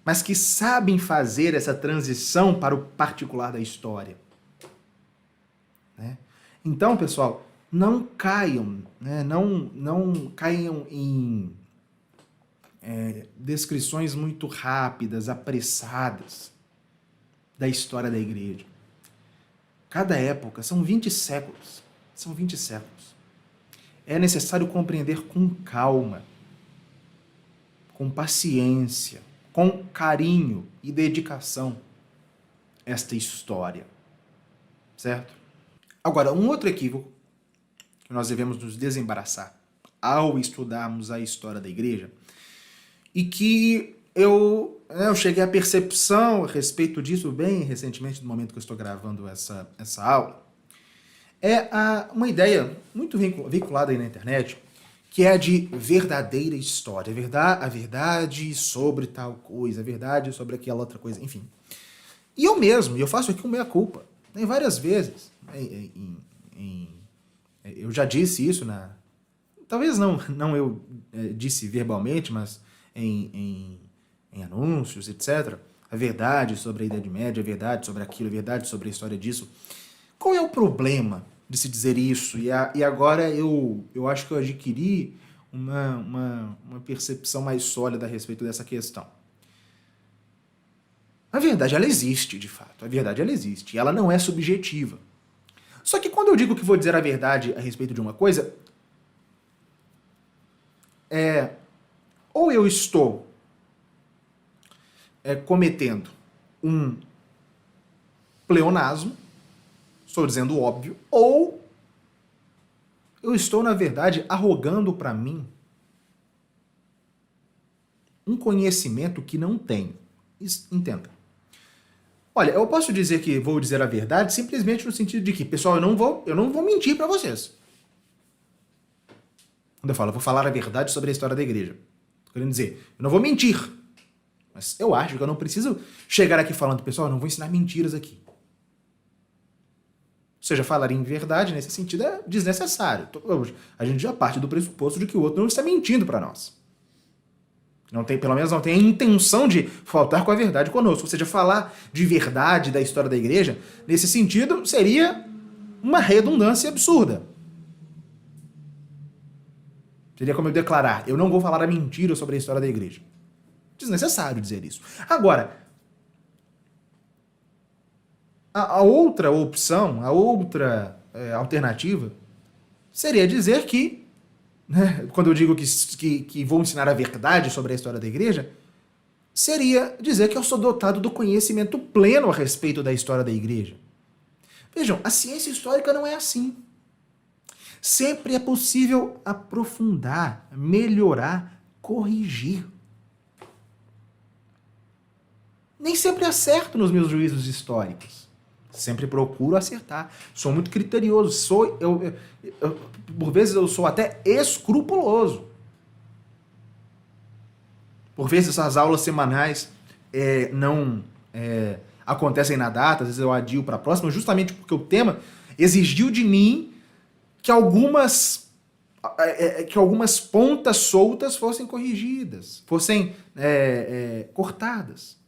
mas que sabem fazer essa transição para o particular da história. Né? Então, pessoal, não caiam, né? não caiam em descrições muito rápidas, apressadas da história da igreja. Cada época, são 20 séculos. São 20 séculos. É necessário compreender com calma, com paciência, com carinho e dedicação esta história. Certo? Agora, um outro equívoco que nós devemos nos desembaraçar ao estudarmos a história da igreja e que eu cheguei à percepção a respeito disso bem recentemente, no momento que eu estou gravando essa aula, é uma ideia muito veiculada aí na internet, que é a de verdadeira história, a verdade sobre tal coisa, a verdade sobre aquela outra coisa, enfim. E eu faço aqui uma meia-culpa, né, várias vezes. Eu já disse isso, talvez não eu disse verbalmente, mas em anúncios, etc. A verdade sobre a Idade Média, a verdade sobre aquilo, a verdade sobre a história disso. Qual é o problema de se dizer isso? E agora eu acho que eu adquiri uma percepção mais sólida a respeito dessa questão. A verdade, ela existe, de fato. A verdade, ela existe. E ela não é subjetiva. Só que quando eu digo que vou dizer a verdade a respeito de uma coisa, ou eu estou cometendo um pleonasmo, estou dizendo o óbvio, ou eu estou, na verdade, arrogando para mim um conhecimento que não tenho. Entenda. Olha, eu posso dizer que vou dizer a verdade simplesmente no sentido de que, pessoal, eu não vou mentir para vocês. Quando eu falo, eu vou falar a verdade sobre a história da igreja. Estou querendo dizer, eu não vou mentir. Mas eu acho que eu não preciso chegar aqui falando, pessoal, eu não vou ensinar mentiras aqui. Ou seja, falar em verdade nesse sentido é desnecessário. A gente já parte do pressuposto de que o outro não está mentindo para nós. Pelo menos não tem a intenção de faltar com a verdade conosco. Ou seja, falar de verdade da história da igreja, nesse sentido, seria uma redundância absurda. Seria como eu declarar, eu não vou falar a mentira sobre a história da igreja. Desnecessário dizer isso. Agora, a outra opção, a outra alternativa seria dizer que, né, quando eu digo que vou ensinar a verdade sobre a história da igreja, seria dizer que eu sou dotado do conhecimento pleno a respeito da história da igreja. Vejam, a ciência histórica não é assim. Sempre é possível aprofundar, melhorar, corrigir. Nem sempre acerto nos meus juízos históricos. Sempre procuro acertar. Sou muito criterioso. Por vezes eu sou até escrupuloso. Por vezes as aulas semanais não acontecem na data, às vezes eu adio para a próxima, justamente porque o tema exigiu de mim que algumas pontas soltas fossem corrigidas, fossem cortadas.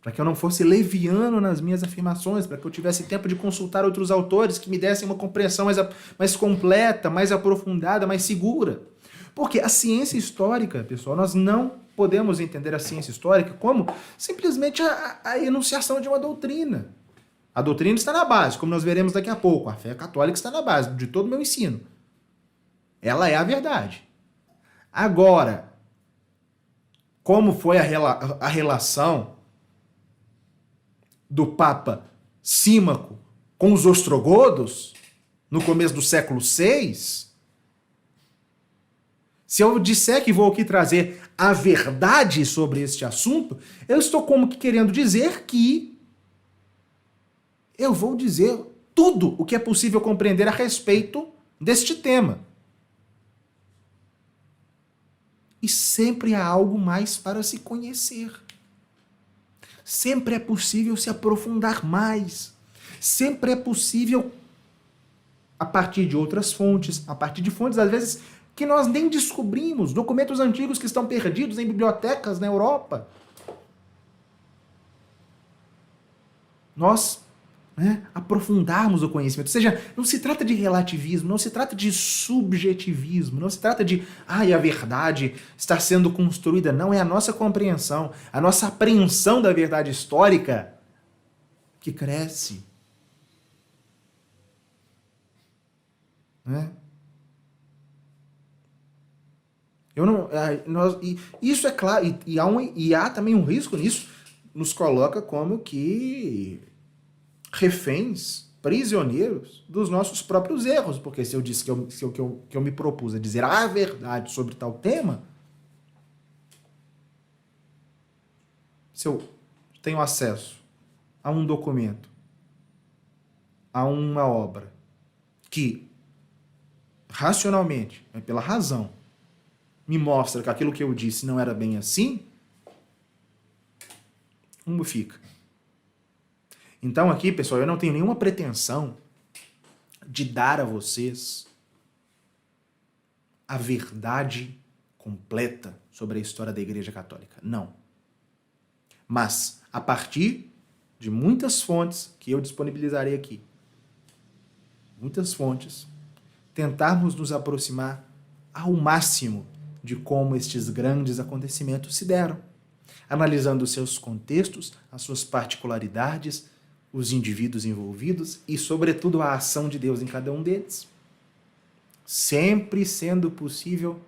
Para que eu não fosse leviano nas minhas afirmações, para que eu tivesse tempo de consultar outros autores que me dessem uma compreensão mais completa, mais aprofundada, mais segura. Porque a ciência histórica, pessoal, nós não podemos entender a ciência histórica como simplesmente a enunciação de uma doutrina. A doutrina está na base, como nós veremos daqui a pouco. A fé católica está na base de todo o meu ensino. Ela é a verdade. Agora, como foi a relação do Papa Símaco com os ostrogodos no começo do século VI, se eu disser que vou aqui trazer a verdade sobre este assunto, eu estou como que querendo dizer que eu vou dizer tudo o que é possível compreender a respeito deste tema. E sempre há algo mais para se conhecer. Sempre é possível se aprofundar mais. Sempre é possível, a partir de outras fontes, a partir de fontes, às vezes, que nós nem descobrimos, documentos antigos que estão perdidos em bibliotecas na Europa. Nós aprofundarmos o conhecimento. Ou seja, não se trata de relativismo, não se trata de subjetivismo, não se trata de, a verdade está sendo construída. Não, é a nossa compreensão, a nossa apreensão da verdade histórica que cresce. Né? Isso é claro, e há também um risco nisso, nos coloca como que reféns, prisioneiros dos nossos próprios erros, porque se eu disse que eu me propus a dizer a verdade sobre tal tema, se eu tenho acesso a um documento, a uma obra que racionalmente, pela razão, me mostra que aquilo que eu disse não era bem assim, como fica? Então aqui, pessoal, eu não tenho nenhuma pretensão de dar a vocês a verdade completa sobre a história da Igreja Católica. Não. Mas, a partir de muitas fontes que eu disponibilizarei aqui, muitas fontes, tentarmos nos aproximar ao máximo de como estes grandes acontecimentos se deram, analisando os seus contextos, as suas particularidades, os indivíduos envolvidos e, sobretudo, a ação de Deus em cada um deles. Sempre sendo possível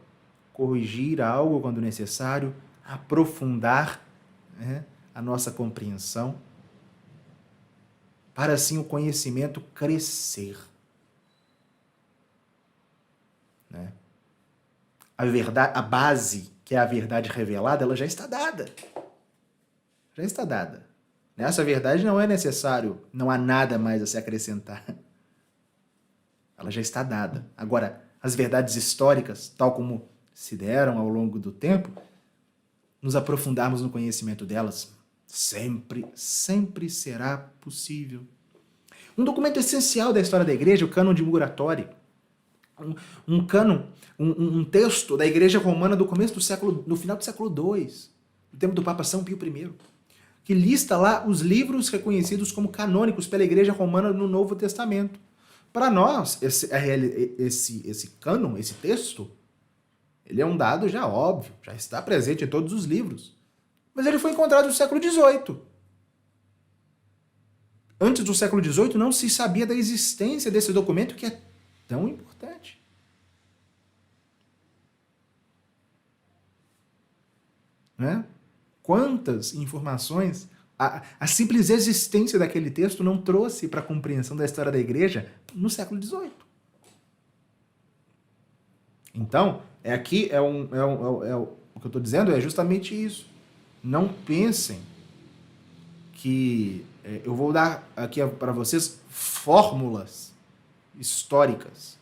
corrigir algo quando necessário, aprofundar a nossa compreensão, para assim o conhecimento crescer. Né? A verdade, a base, que é a verdade revelada, ela já está dada. Já está dada. Nessa verdade não é necessário, não há nada mais a se acrescentar. Ela já está dada. Agora, as verdades históricas, tal como se deram ao longo do tempo, nos aprofundarmos no conhecimento delas, sempre será possível. Um documento essencial da história da Igreja, o Cânon de Muratori, um texto da Igreja Romana do começo do século, no final do século II, do tempo do Papa São Pio I, que lista lá os livros reconhecidos como canônicos pela Igreja Romana no Novo Testamento. Para nós, esse cânon, esse texto, ele é um dado já óbvio, já está presente em todos os livros. Mas ele foi encontrado no século XVIII. Antes do século XVIII não se sabia da existência desse documento que é tão importante. Né? Quantas informações a simples existência daquele texto não trouxe para a compreensão da história da igreja no século XVIII. Então, o que eu estou dizendo é justamente isso. Não pensem que eu vou dar aqui para vocês fórmulas históricas.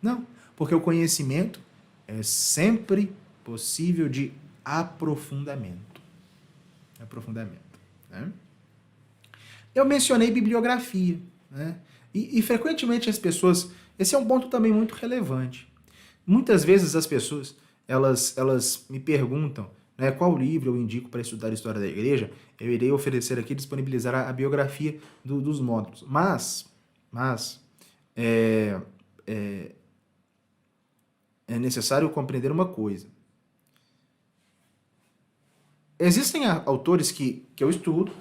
Não, porque o conhecimento é sempre possível de aprofundamento. Né? Eu mencionei bibliografia, né? E frequentemente as pessoas... Esse é um ponto também muito relevante. Muitas vezes as pessoas elas me perguntam, né, qual livro eu indico para estudar a história da igreja. Eu irei oferecer aqui, disponibilizar a biografia dos módulos. Mas é necessário compreender uma coisa. Existem autores que eu estudo,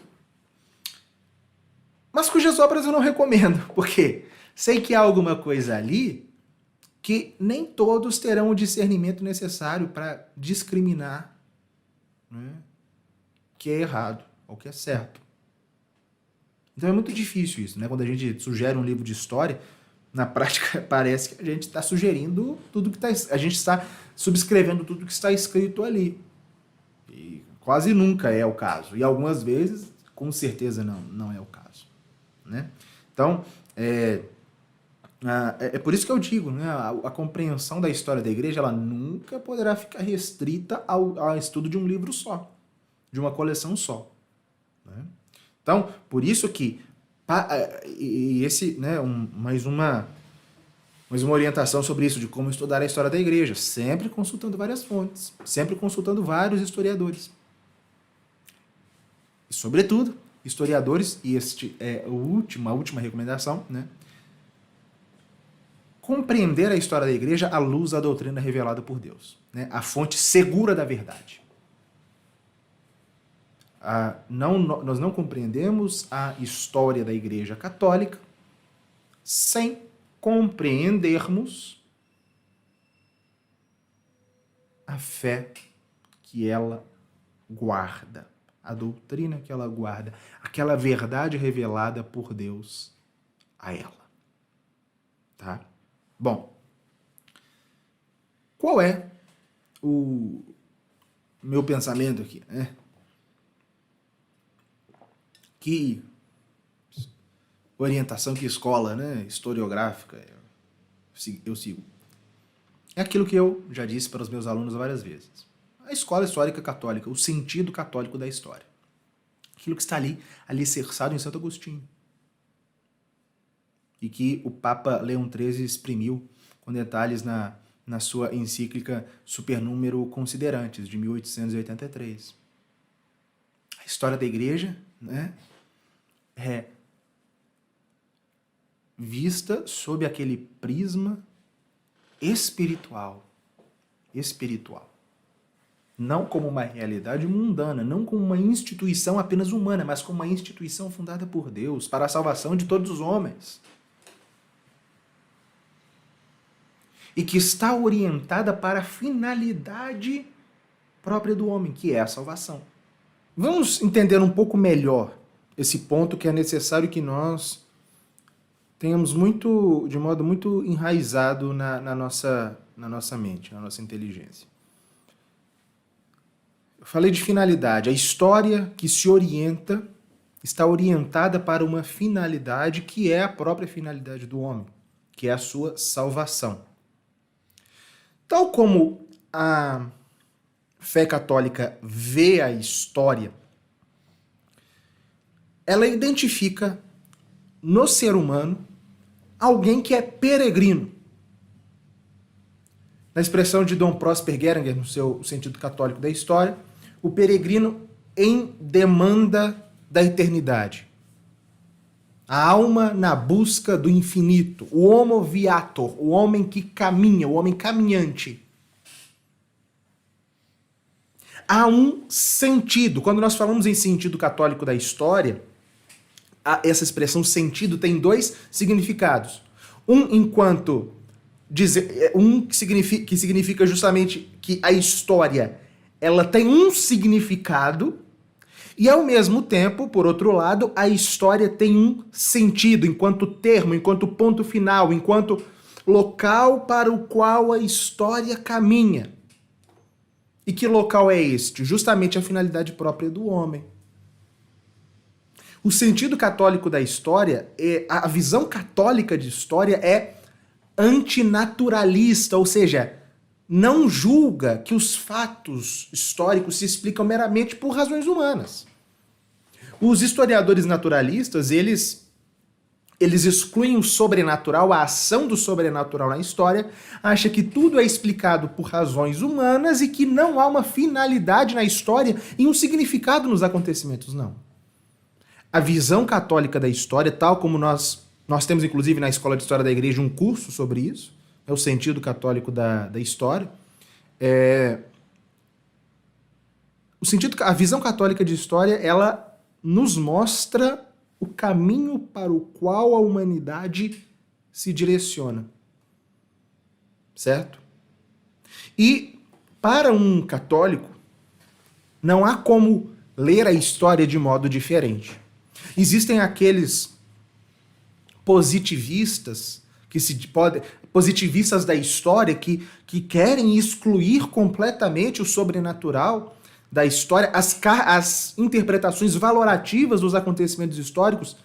mas cujas obras eu não recomendo, porque sei que há alguma coisa ali que nem todos terão o discernimento necessário para discriminar, né, o que é errado ou o que é certo. Então é muito difícil isso, né? Quando a gente sugere um livro de história, na prática parece que a gente está sugerindo tudo que a gente está subscrevendo tudo que está escrito ali. E quase nunca é o caso. E algumas vezes, com certeza, não é o caso. Né? Então, é por isso que eu digo, né? A compreensão da história da igreja ela nunca poderá ficar restrita ao estudo de um livro só, de uma coleção só. Né? Então, por isso que né, mais uma orientação sobre isso, de como estudar a história da igreja, sempre consultando várias fontes, sempre consultando vários historiadores. E, sobretudo, historiadores, e este é a última recomendação, né? Compreender a história da igreja à luz da doutrina revelada por Deus, né? A fonte segura da verdade. Nós não compreendemos a história da igreja católica sem compreendermos a fé que ela guarda, a doutrina que ela guarda, aquela verdade revelada por Deus a ela. Tá? Bom, qual é o meu pensamento aqui, né? Que orientação, que escola, né, historiográfica eu sigo? É aquilo que eu já disse para os meus alunos várias vezes. A escola histórica católica, o sentido católico da história. Aquilo que está ali alicerçado em Santo Agostinho. E que o Papa Leão XIII exprimiu com detalhes na sua encíclica Supernúmero Considerantes, de 1883. A história da igreja, né, é vista sob aquele prisma espiritual. Não como uma realidade mundana, não como uma instituição apenas humana, mas como uma instituição fundada por Deus para a salvação de todos os homens. E que está orientada para a finalidade própria do homem, que é a salvação. Vamos entender um pouco melhor esse ponto que é necessário que nós tenhamos de modo muito enraizado na nossa mente, na nossa inteligência. Eu falei de finalidade. A história que se orienta está orientada para uma finalidade que é a própria finalidade do homem, que é a sua salvação. Tal como a fé católica vê a história, ela identifica no ser humano alguém que é peregrino. Na expressão de Dom Prosper Guéringer, no seu sentido católico da história, o peregrino em demanda da eternidade. A alma na busca do infinito. O homo viator, o homem que caminha, o homem caminhante. Há um sentido. Quando nós falamos em sentido católico da história, essa expressão sentido tem dois significados. Que significa justamente que a história ela tem um significado e, ao mesmo tempo, por outro lado, a história tem um sentido, enquanto termo, enquanto ponto final, enquanto local para o qual a história caminha. E que local é este? Justamente a finalidade própria do homem. O sentido católico da história, a visão católica de história é antinaturalista, ou seja, não julga que os fatos históricos se explicam meramente por razões humanas. Os historiadores naturalistas, eles excluem o sobrenatural, a ação do sobrenatural na história, acham que tudo é explicado por razões humanas e que não há uma finalidade na história e um significado nos acontecimentos, não. A visão católica da história, tal como nós temos, inclusive, na Escola de História da Igreja, um curso sobre isso, é o sentido católico da história. A visão católica de história, ela nos mostra o caminho para o qual a humanidade se direciona. Certo? E, para um católico, não há como ler a história de modo diferente. Existem aqueles positivistas positivistas da história que querem excluir completamente o sobrenatural da história, as interpretações valorativas dos acontecimentos históricos,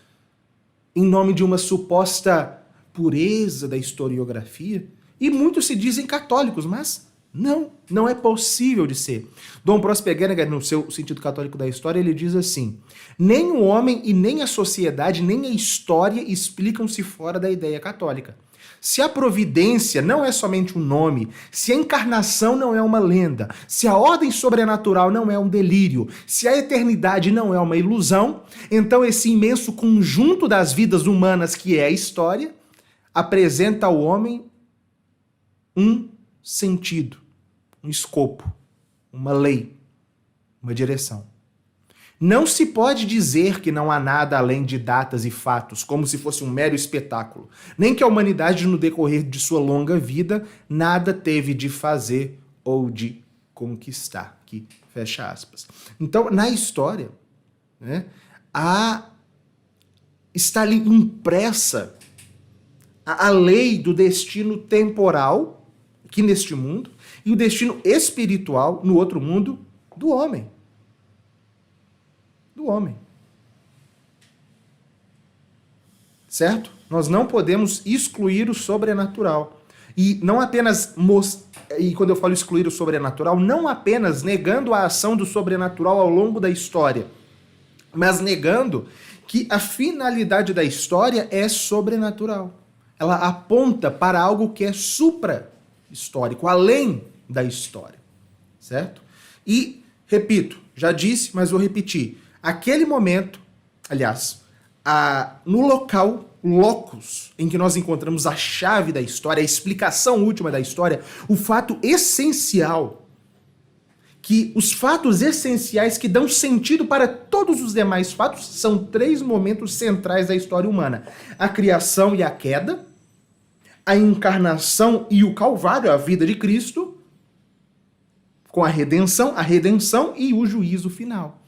em nome de uma suposta pureza da historiografia. E muitos se dizem católicos, mas não é possível de ser. Dom Prosper Göttingen, no seu sentido católico da história, ele diz assim: nem o homem e nem a sociedade, nem a história explicam-se fora da ideia católica. Se a providência não é somente um nome, se a encarnação não é uma lenda, se a ordem sobrenatural não é um delírio, se a eternidade não é uma ilusão, então esse imenso conjunto das vidas humanas que é a história apresenta ao homem um sentido, um escopo, uma lei, uma direção. Não se pode dizer que não há nada além de datas e fatos, como se fosse um mero espetáculo, nem que a humanidade, no decorrer de sua longa vida, nada teve de fazer ou de conquistar. Aqui, fecha aspas. Então, na história, né, está ali impressa a lei do destino temporal, aqui neste mundo, e o destino espiritual, no outro mundo, do homem. Do homem. Certo? Nós não podemos excluir o sobrenatural. E não apenas e quando eu falo excluir o sobrenatural, não apenas negando a ação do sobrenatural ao longo da história, mas negando que a finalidade da história é sobrenatural. Ela aponta para algo que é supra-histórico, além da história. Certo? E, repito, já disse, mas vou repetir. Aquele momento, aliás, no locus, em que nós encontramos a chave da história, a explicação última da história, o fato essencial, os fatos essenciais que dão sentido para todos os demais fatos, são 3 momentos centrais da história humana: a criação e a queda, a encarnação e o Calvário, a vida de Cristo, com a redenção e o juízo final.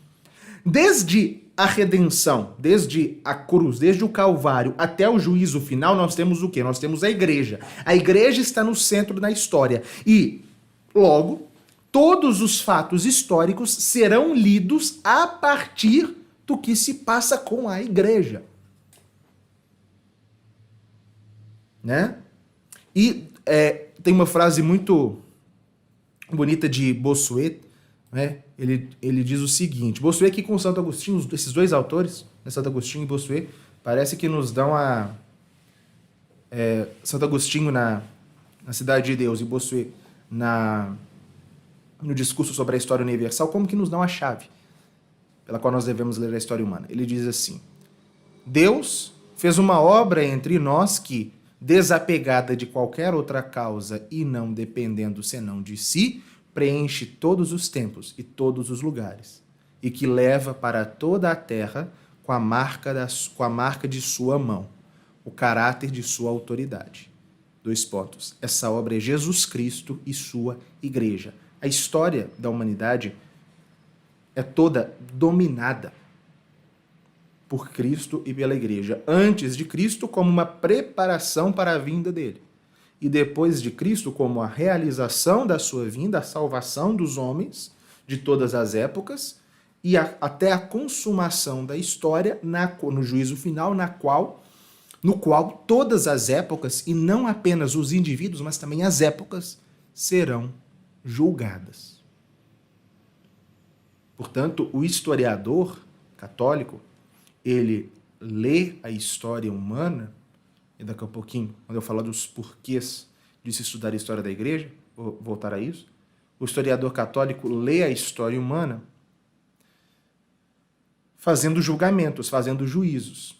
Desde a redenção, desde a cruz, desde o Calvário até o juízo final, nós temos o quê? Nós temos a igreja. A igreja está no centro da história. E, logo, todos os fatos históricos serão lidos a partir do que se passa com a igreja. Né? E tem uma frase muito bonita de Bossuet, né? Ele diz o seguinte: Bossuet aqui com Santo Agostinho, esses dois autores, né, Santo Agostinho e Bossuet, parece que nos dão Santo Agostinho na Cidade de Deus e Bossuet no discurso sobre a história universal, como que nos dão a chave pela qual nós devemos ler a história humana. Ele diz assim: Deus fez uma obra entre nós que, desapegada de qualquer outra causa e não dependendo senão de si, preenche todos os tempos e todos os lugares, e que leva para toda a terra com a marca de sua mão, o caráter de sua autoridade. 2 pontos. Essa obra é Jesus Cristo e sua igreja. A história da humanidade é toda dominada por Cristo e pela igreja. Antes de Cristo, como uma preparação para a vinda dele. E depois de Cristo, como a realização da sua vinda, a salvação dos homens de todas as épocas, e até a consumação da história no juízo final, no qual todas as épocas, e não apenas os indivíduos, mas também as épocas, serão julgadas. Portanto, o historiador católico, ele lê a história humana, e daqui a pouquinho, quando eu falar dos porquês de se estudar a história da igreja, vou voltar a isso, o historiador católico lê a história humana fazendo julgamentos, fazendo juízos.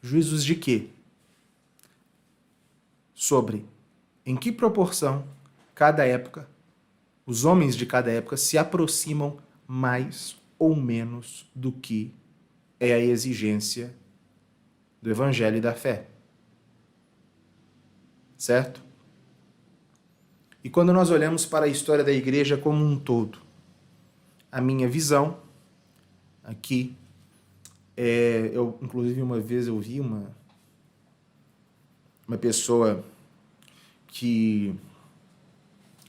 Juízos de quê? Sobre em que proporção cada época, os homens de cada época se aproximam mais ou menos do que é a exigência do Evangelho e da fé. Certo? E quando nós olhamos para a história da igreja como um todo, a minha visão aqui inclusive uma vez eu vi uma pessoa que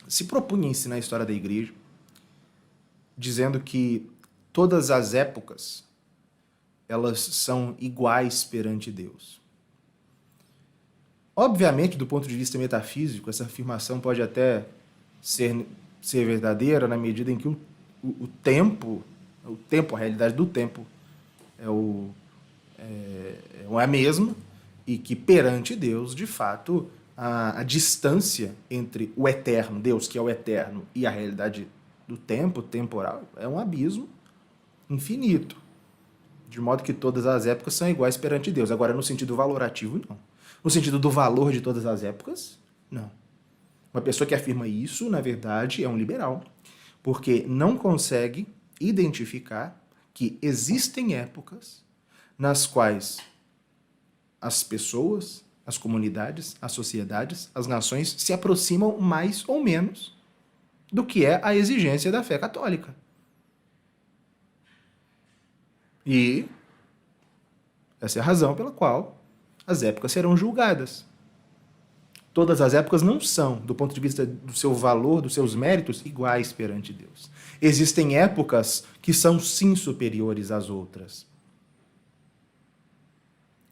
se propunha a ensinar a história da igreja, dizendo que todas as épocas elas são iguais perante Deus. Obviamente, do ponto de vista metafísico, essa afirmação pode até ser verdadeira na medida em que o tempo, a realidade do tempo é a mesma, e que perante Deus, de fato, a distância entre o eterno, Deus que é o eterno, e a realidade do tempo temporal é um abismo infinito. De modo que todas as épocas são iguais perante Deus. Agora, no sentido valorativo, não. No sentido do valor de todas as épocas, não. Uma pessoa que afirma isso, na verdade, é um liberal, porque não consegue identificar que existem épocas nas quais as pessoas, as comunidades, as sociedades, as nações se aproximam mais ou menos do que é a exigência da fé católica. E essa é a razão pela qual as épocas serão julgadas. Todas as épocas não são, do ponto de vista do seu valor, dos seus méritos, iguais perante Deus. Existem épocas que são sim superiores às outras.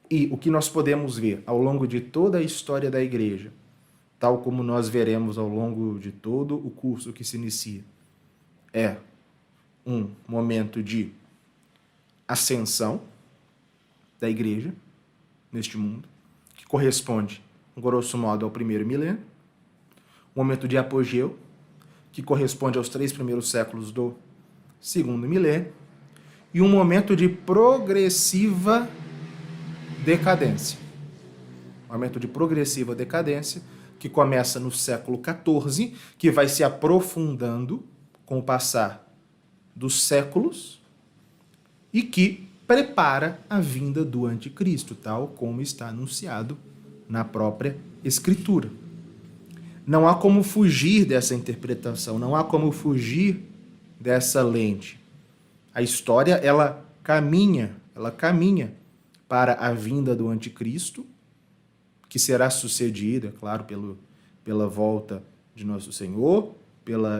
E o que nós podemos ver ao longo de toda a história da igreja, tal como nós veremos ao longo de todo o curso que se inicia, é um momento de ascensão da igreja neste mundo, que corresponde, grosso modo, ao primeiro milênio, um momento de apogeu, que corresponde aos 3 primeiros séculos do segundo milênio, e um momento de progressiva decadência. Um momento de progressiva decadência, que começa no século XIV, que vai se aprofundando com o passar dos séculos, e que prepara a vinda do anticristo, tal como está anunciado na própria Escritura. Não há como fugir dessa interpretação, não há como fugir dessa lente. A história, ela caminha para a vinda do anticristo, que será sucedida, claro, pela volta de nosso Senhor,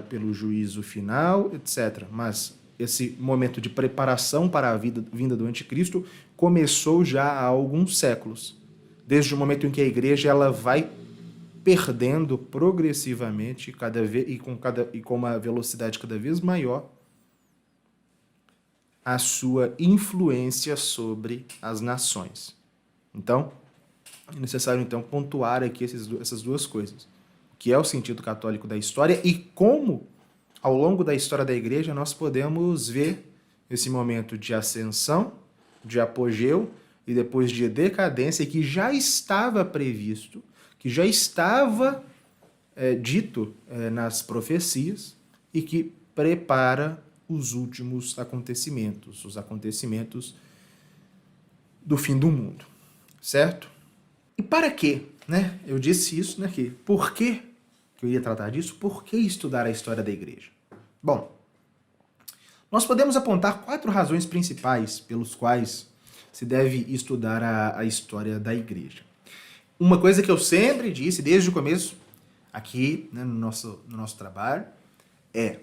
pelo juízo final, etc. Mas esse momento de preparação para a vinda do anticristo começou já há alguns séculos, desde o momento em que a igreja ela vai perdendo progressivamente com uma velocidade cada vez maior a sua influência sobre as nações. Então, é necessário então pontuar aqui essas duas coisas. O que é o sentido católico da história e como, ao longo da história da igreja, nós podemos ver esse momento de ascensão, de apogeu e depois de decadência que já estava previsto, que já estava dito nas profecias e que prepara os últimos acontecimentos, os acontecimentos do fim do mundo, certo? E para quê? Né? Eu disse isso, né? Por que eu ia tratar disso? Por que estudar a história da igreja? Bom, nós podemos apontar 4 razões principais pelos quais se deve estudar a história da igreja. Uma coisa que eu sempre disse desde o começo, aqui, né, no nosso trabalho, é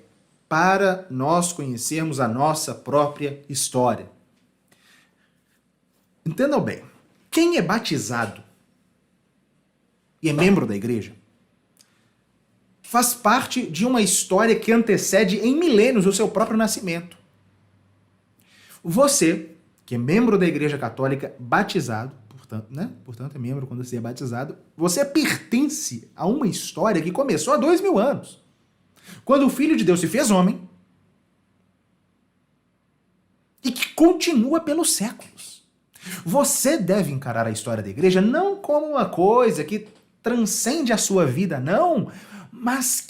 para nós conhecermos a nossa própria história. Entendam bem, quem é batizado e é membro da igreja faz parte de uma história que antecede em milênios o seu próprio nascimento. Você, que é membro da Igreja Católica, batizado, portanto é membro quando você é batizado, você pertence a uma história que começou há 2000 anos, quando o Filho de Deus se fez homem e que continua pelos séculos. Você deve encarar a história da igreja não como uma coisa que transcende a sua vida, não, mas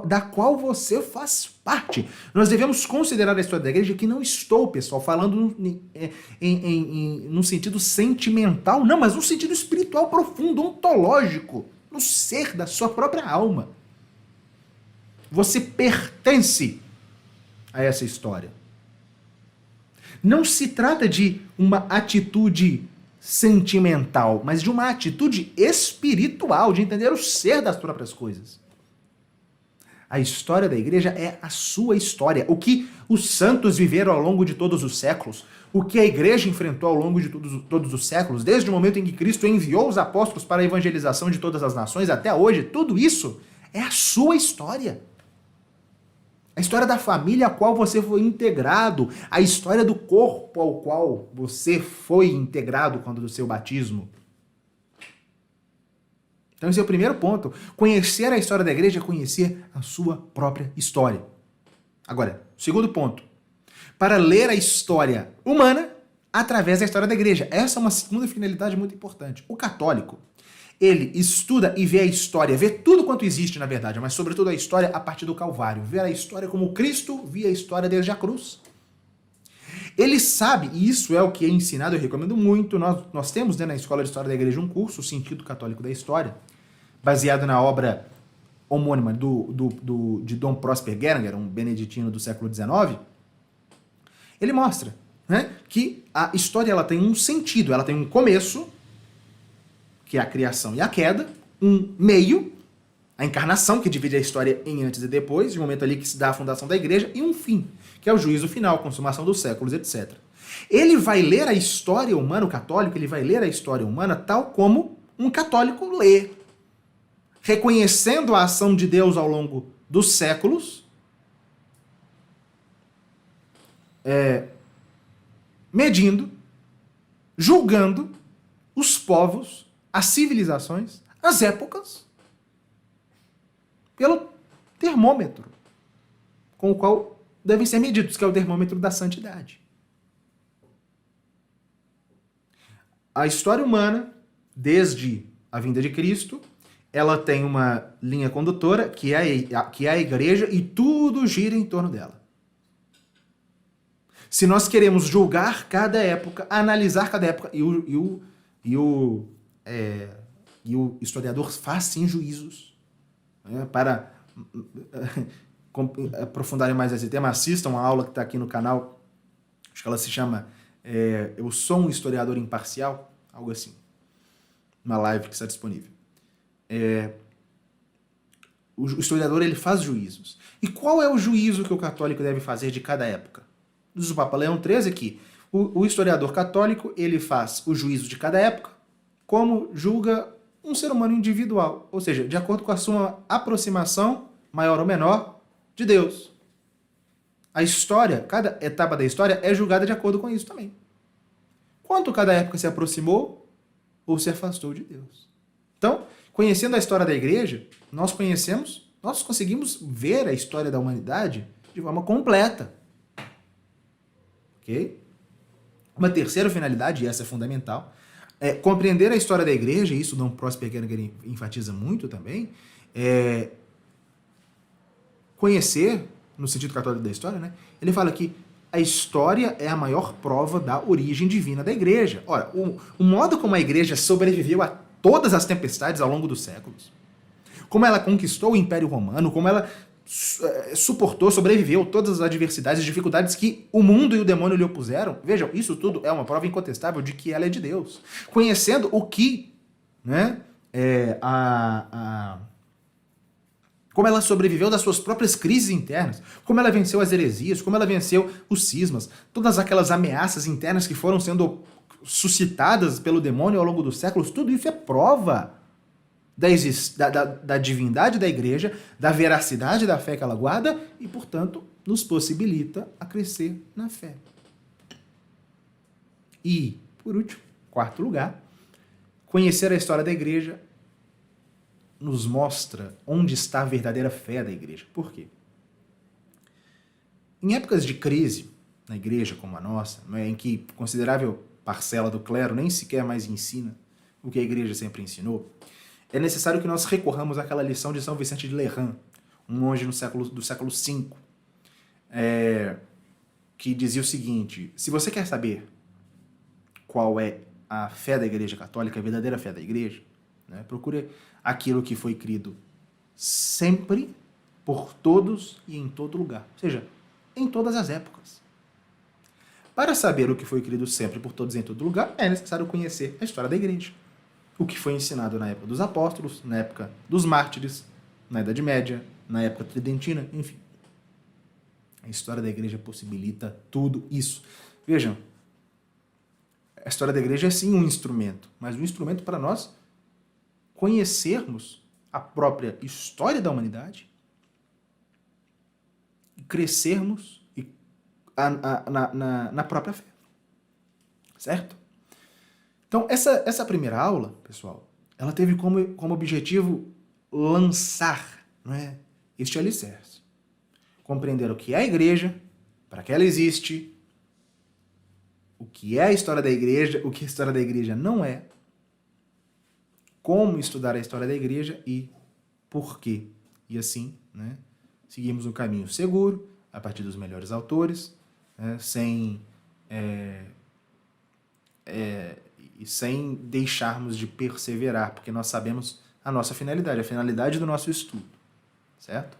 da qual você faz parte. Nós devemos considerar a história da igreja, que não estou, pessoal, falando num sentido sentimental, não, mas num sentido espiritual profundo, ontológico, no ser da sua própria alma. Você pertence a essa história. Não se trata de uma atitude sentimental, mas de uma atitude espiritual, de entender o ser das próprias coisas. A história da igreja é a sua história. O que os santos viveram ao longo de todos os séculos, o que a igreja enfrentou ao longo de todos os séculos, desde o momento em que Cristo enviou os apóstolos para a evangelização de todas as nações até hoje, tudo isso é a sua história. A história da família a qual você foi integrado, a história do corpo ao qual você foi integrado quando do seu batismo. Então esse é o primeiro ponto. Conhecer a história da igreja é conhecer a sua própria história. Agora, segundo ponto. Para ler a história humana através da história da igreja. Essa é uma segunda finalidade muito importante. O católico, ele estuda e vê a história, vê tudo quanto existe na verdade, mas sobretudo a história a partir do Calvário. Vê a história como Cristo via a história desde a cruz. Ele sabe, e isso é o que é ensinado, eu recomendo muito, nós temos na Escola de História da Igreja um curso, o Sentido Católico da História, baseado na obra homônima de Dom Prosper Guéranger, um beneditino do século XIX. Ele mostra, né, que a história ela tem um sentido, ela tem um começo, que é a criação e a queda, um meio, a encarnação, que divide a história em antes e depois, de momento ali que se dá a fundação da igreja, e um fim, que é o juízo final, consumação dos séculos, etc. Ele vai ler a história humana, o católico, ele vai ler a história humana tal como um católico lê, reconhecendo a ação de Deus ao longo dos séculos, medindo, julgando os povos, as civilizações, as épocas, pelo termômetro com o qual devem ser medidos, que é o termômetro da santidade. A história humana, desde a vinda de Cristo, ela tem uma linha condutora, que é a igreja, e tudo gira em torno dela. Se nós queremos julgar cada época, analisar cada época, e o historiador faz sim juízos, né, para aprofundarem mais esse tema, assistam a aula que está aqui no canal, acho que ela se chama Eu Sou um Historiador Imparcial, algo assim, uma live que está disponível. O historiador ele faz juízos. E qual é o juízo que o católico deve fazer de cada época? Diz o Papa Leão XIII aqui, o historiador católico ele faz o juízo de cada época como julga um ser humano individual, ou seja, de acordo com a sua aproximação, maior ou menor, de Deus. A história, cada etapa da história é julgada de acordo com isso também. Quanto cada época se aproximou ou se afastou de Deus. Então, conhecendo a história da igreja, nós conseguimos ver a história da humanidade de forma completa. Ok? Uma terceira finalidade, e essa é fundamental, é compreender a história da igreja, e isso Dom Prosper Guéranger enfatiza muito também, conhecer, no sentido católico da história, né? Ele fala que a história é a maior prova da origem divina da igreja. Ora, o modo como a igreja sobreviveu a todas as tempestades ao longo dos séculos, como ela conquistou o Império Romano, como ela suportou, sobreviveu todas as adversidades e dificuldades que o mundo e o demônio lhe opuseram. Vejam, isso tudo é uma prova incontestável de que ela é de Deus. Conhecendo o que, né, como ela sobreviveu das suas próprias crises internas, como ela venceu as heresias, como ela venceu os cismas, todas aquelas ameaças internas que foram sendo suscitadas pelo demônio ao longo dos séculos, tudo isso é prova da divindade da igreja, da veracidade da fé que ela guarda e, portanto, nos possibilita a crescer na fé. E, por último, quarto lugar, conhecer a história da igreja nos mostra onde está a verdadeira fé da igreja. Por quê? Em épocas de crise na igreja como a nossa, em que considerável parcela do clero nem sequer mais ensina o que a igreja sempre ensinou, é necessário que nós recorramos àquela lição de São Vicente de Lerran, um monge do século V, que dizia o seguinte: se você quer saber qual é a fé da Igreja Católica, a verdadeira fé da Igreja, né, procure aquilo que foi crido sempre, por todos e em todo lugar, ou seja, em todas as épocas. Para saber o que foi crido sempre, por todos e em todo lugar, é necessário conhecer a história da Igreja. O que foi ensinado na época dos apóstolos, na época dos mártires, na Idade Média, na época tridentina, enfim. A história da igreja possibilita tudo isso. Vejam, a história da igreja é sim um instrumento, mas um instrumento para nós conhecermos a própria história da humanidade e crescermos na própria fé. Certo? Então, essa primeira aula, pessoal, ela teve como objetivo lançar, não é, este alicerce. Compreender o que é a igreja, para que ela existe, o que é a história da igreja, o que a história da igreja não é, como estudar a história da igreja e por quê. E assim, né, seguimos um caminho seguro, a partir dos melhores autores, né, sem deixarmos de perseverar, porque nós sabemos a nossa finalidade, a finalidade do nosso estudo, certo?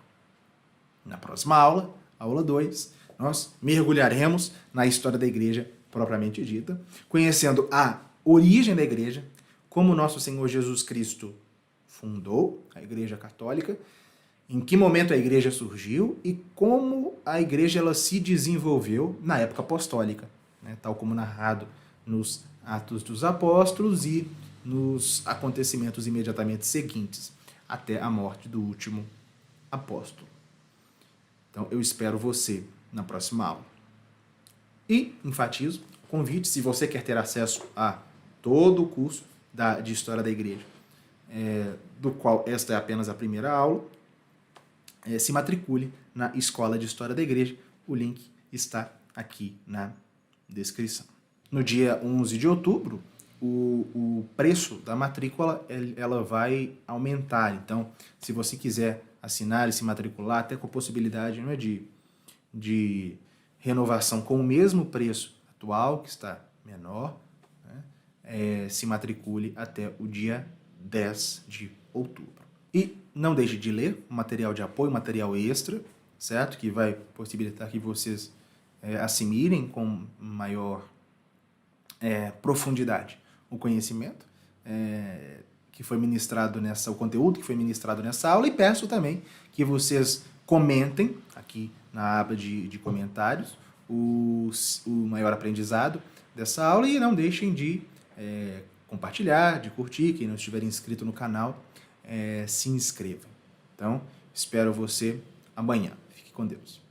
Na próxima aula, aula 2, nós mergulharemos na história da igreja propriamente dita, conhecendo a origem da igreja, como nosso Senhor Jesus Cristo fundou a Igreja Católica, em que momento a igreja surgiu e como a igreja ela se desenvolveu na época apostólica, né? Tal como narrado nos Atos dos Apóstolos e nos acontecimentos imediatamente seguintes, até a morte do último apóstolo. Então, eu espero você na próxima aula. E, enfatizo, convite, se você quer ter acesso a todo o curso de História da Igreja, do qual esta é apenas a primeira aula, se matricule na Escola de História da Igreja. O link está aqui na descrição. No dia 11 de outubro, o preço da matrícula ela vai aumentar. Então, se você quiser assinar e se matricular, até com a possibilidade, não é, de renovação com o mesmo preço atual, que está menor, né, se matricule até o dia 10 de outubro. E não deixe de ler o material de apoio, material extra, certo? Que vai possibilitar que vocês assimilem com maior profundidade o conhecimento que foi ministrado o conteúdo que foi ministrado nessa aula, e peço também que vocês comentem aqui na aba de comentários o maior aprendizado dessa aula, e não deixem de compartilhar, de curtir. Quem não estiver inscrito no canal, se inscreva. Então, espero você amanhã. Fique com Deus.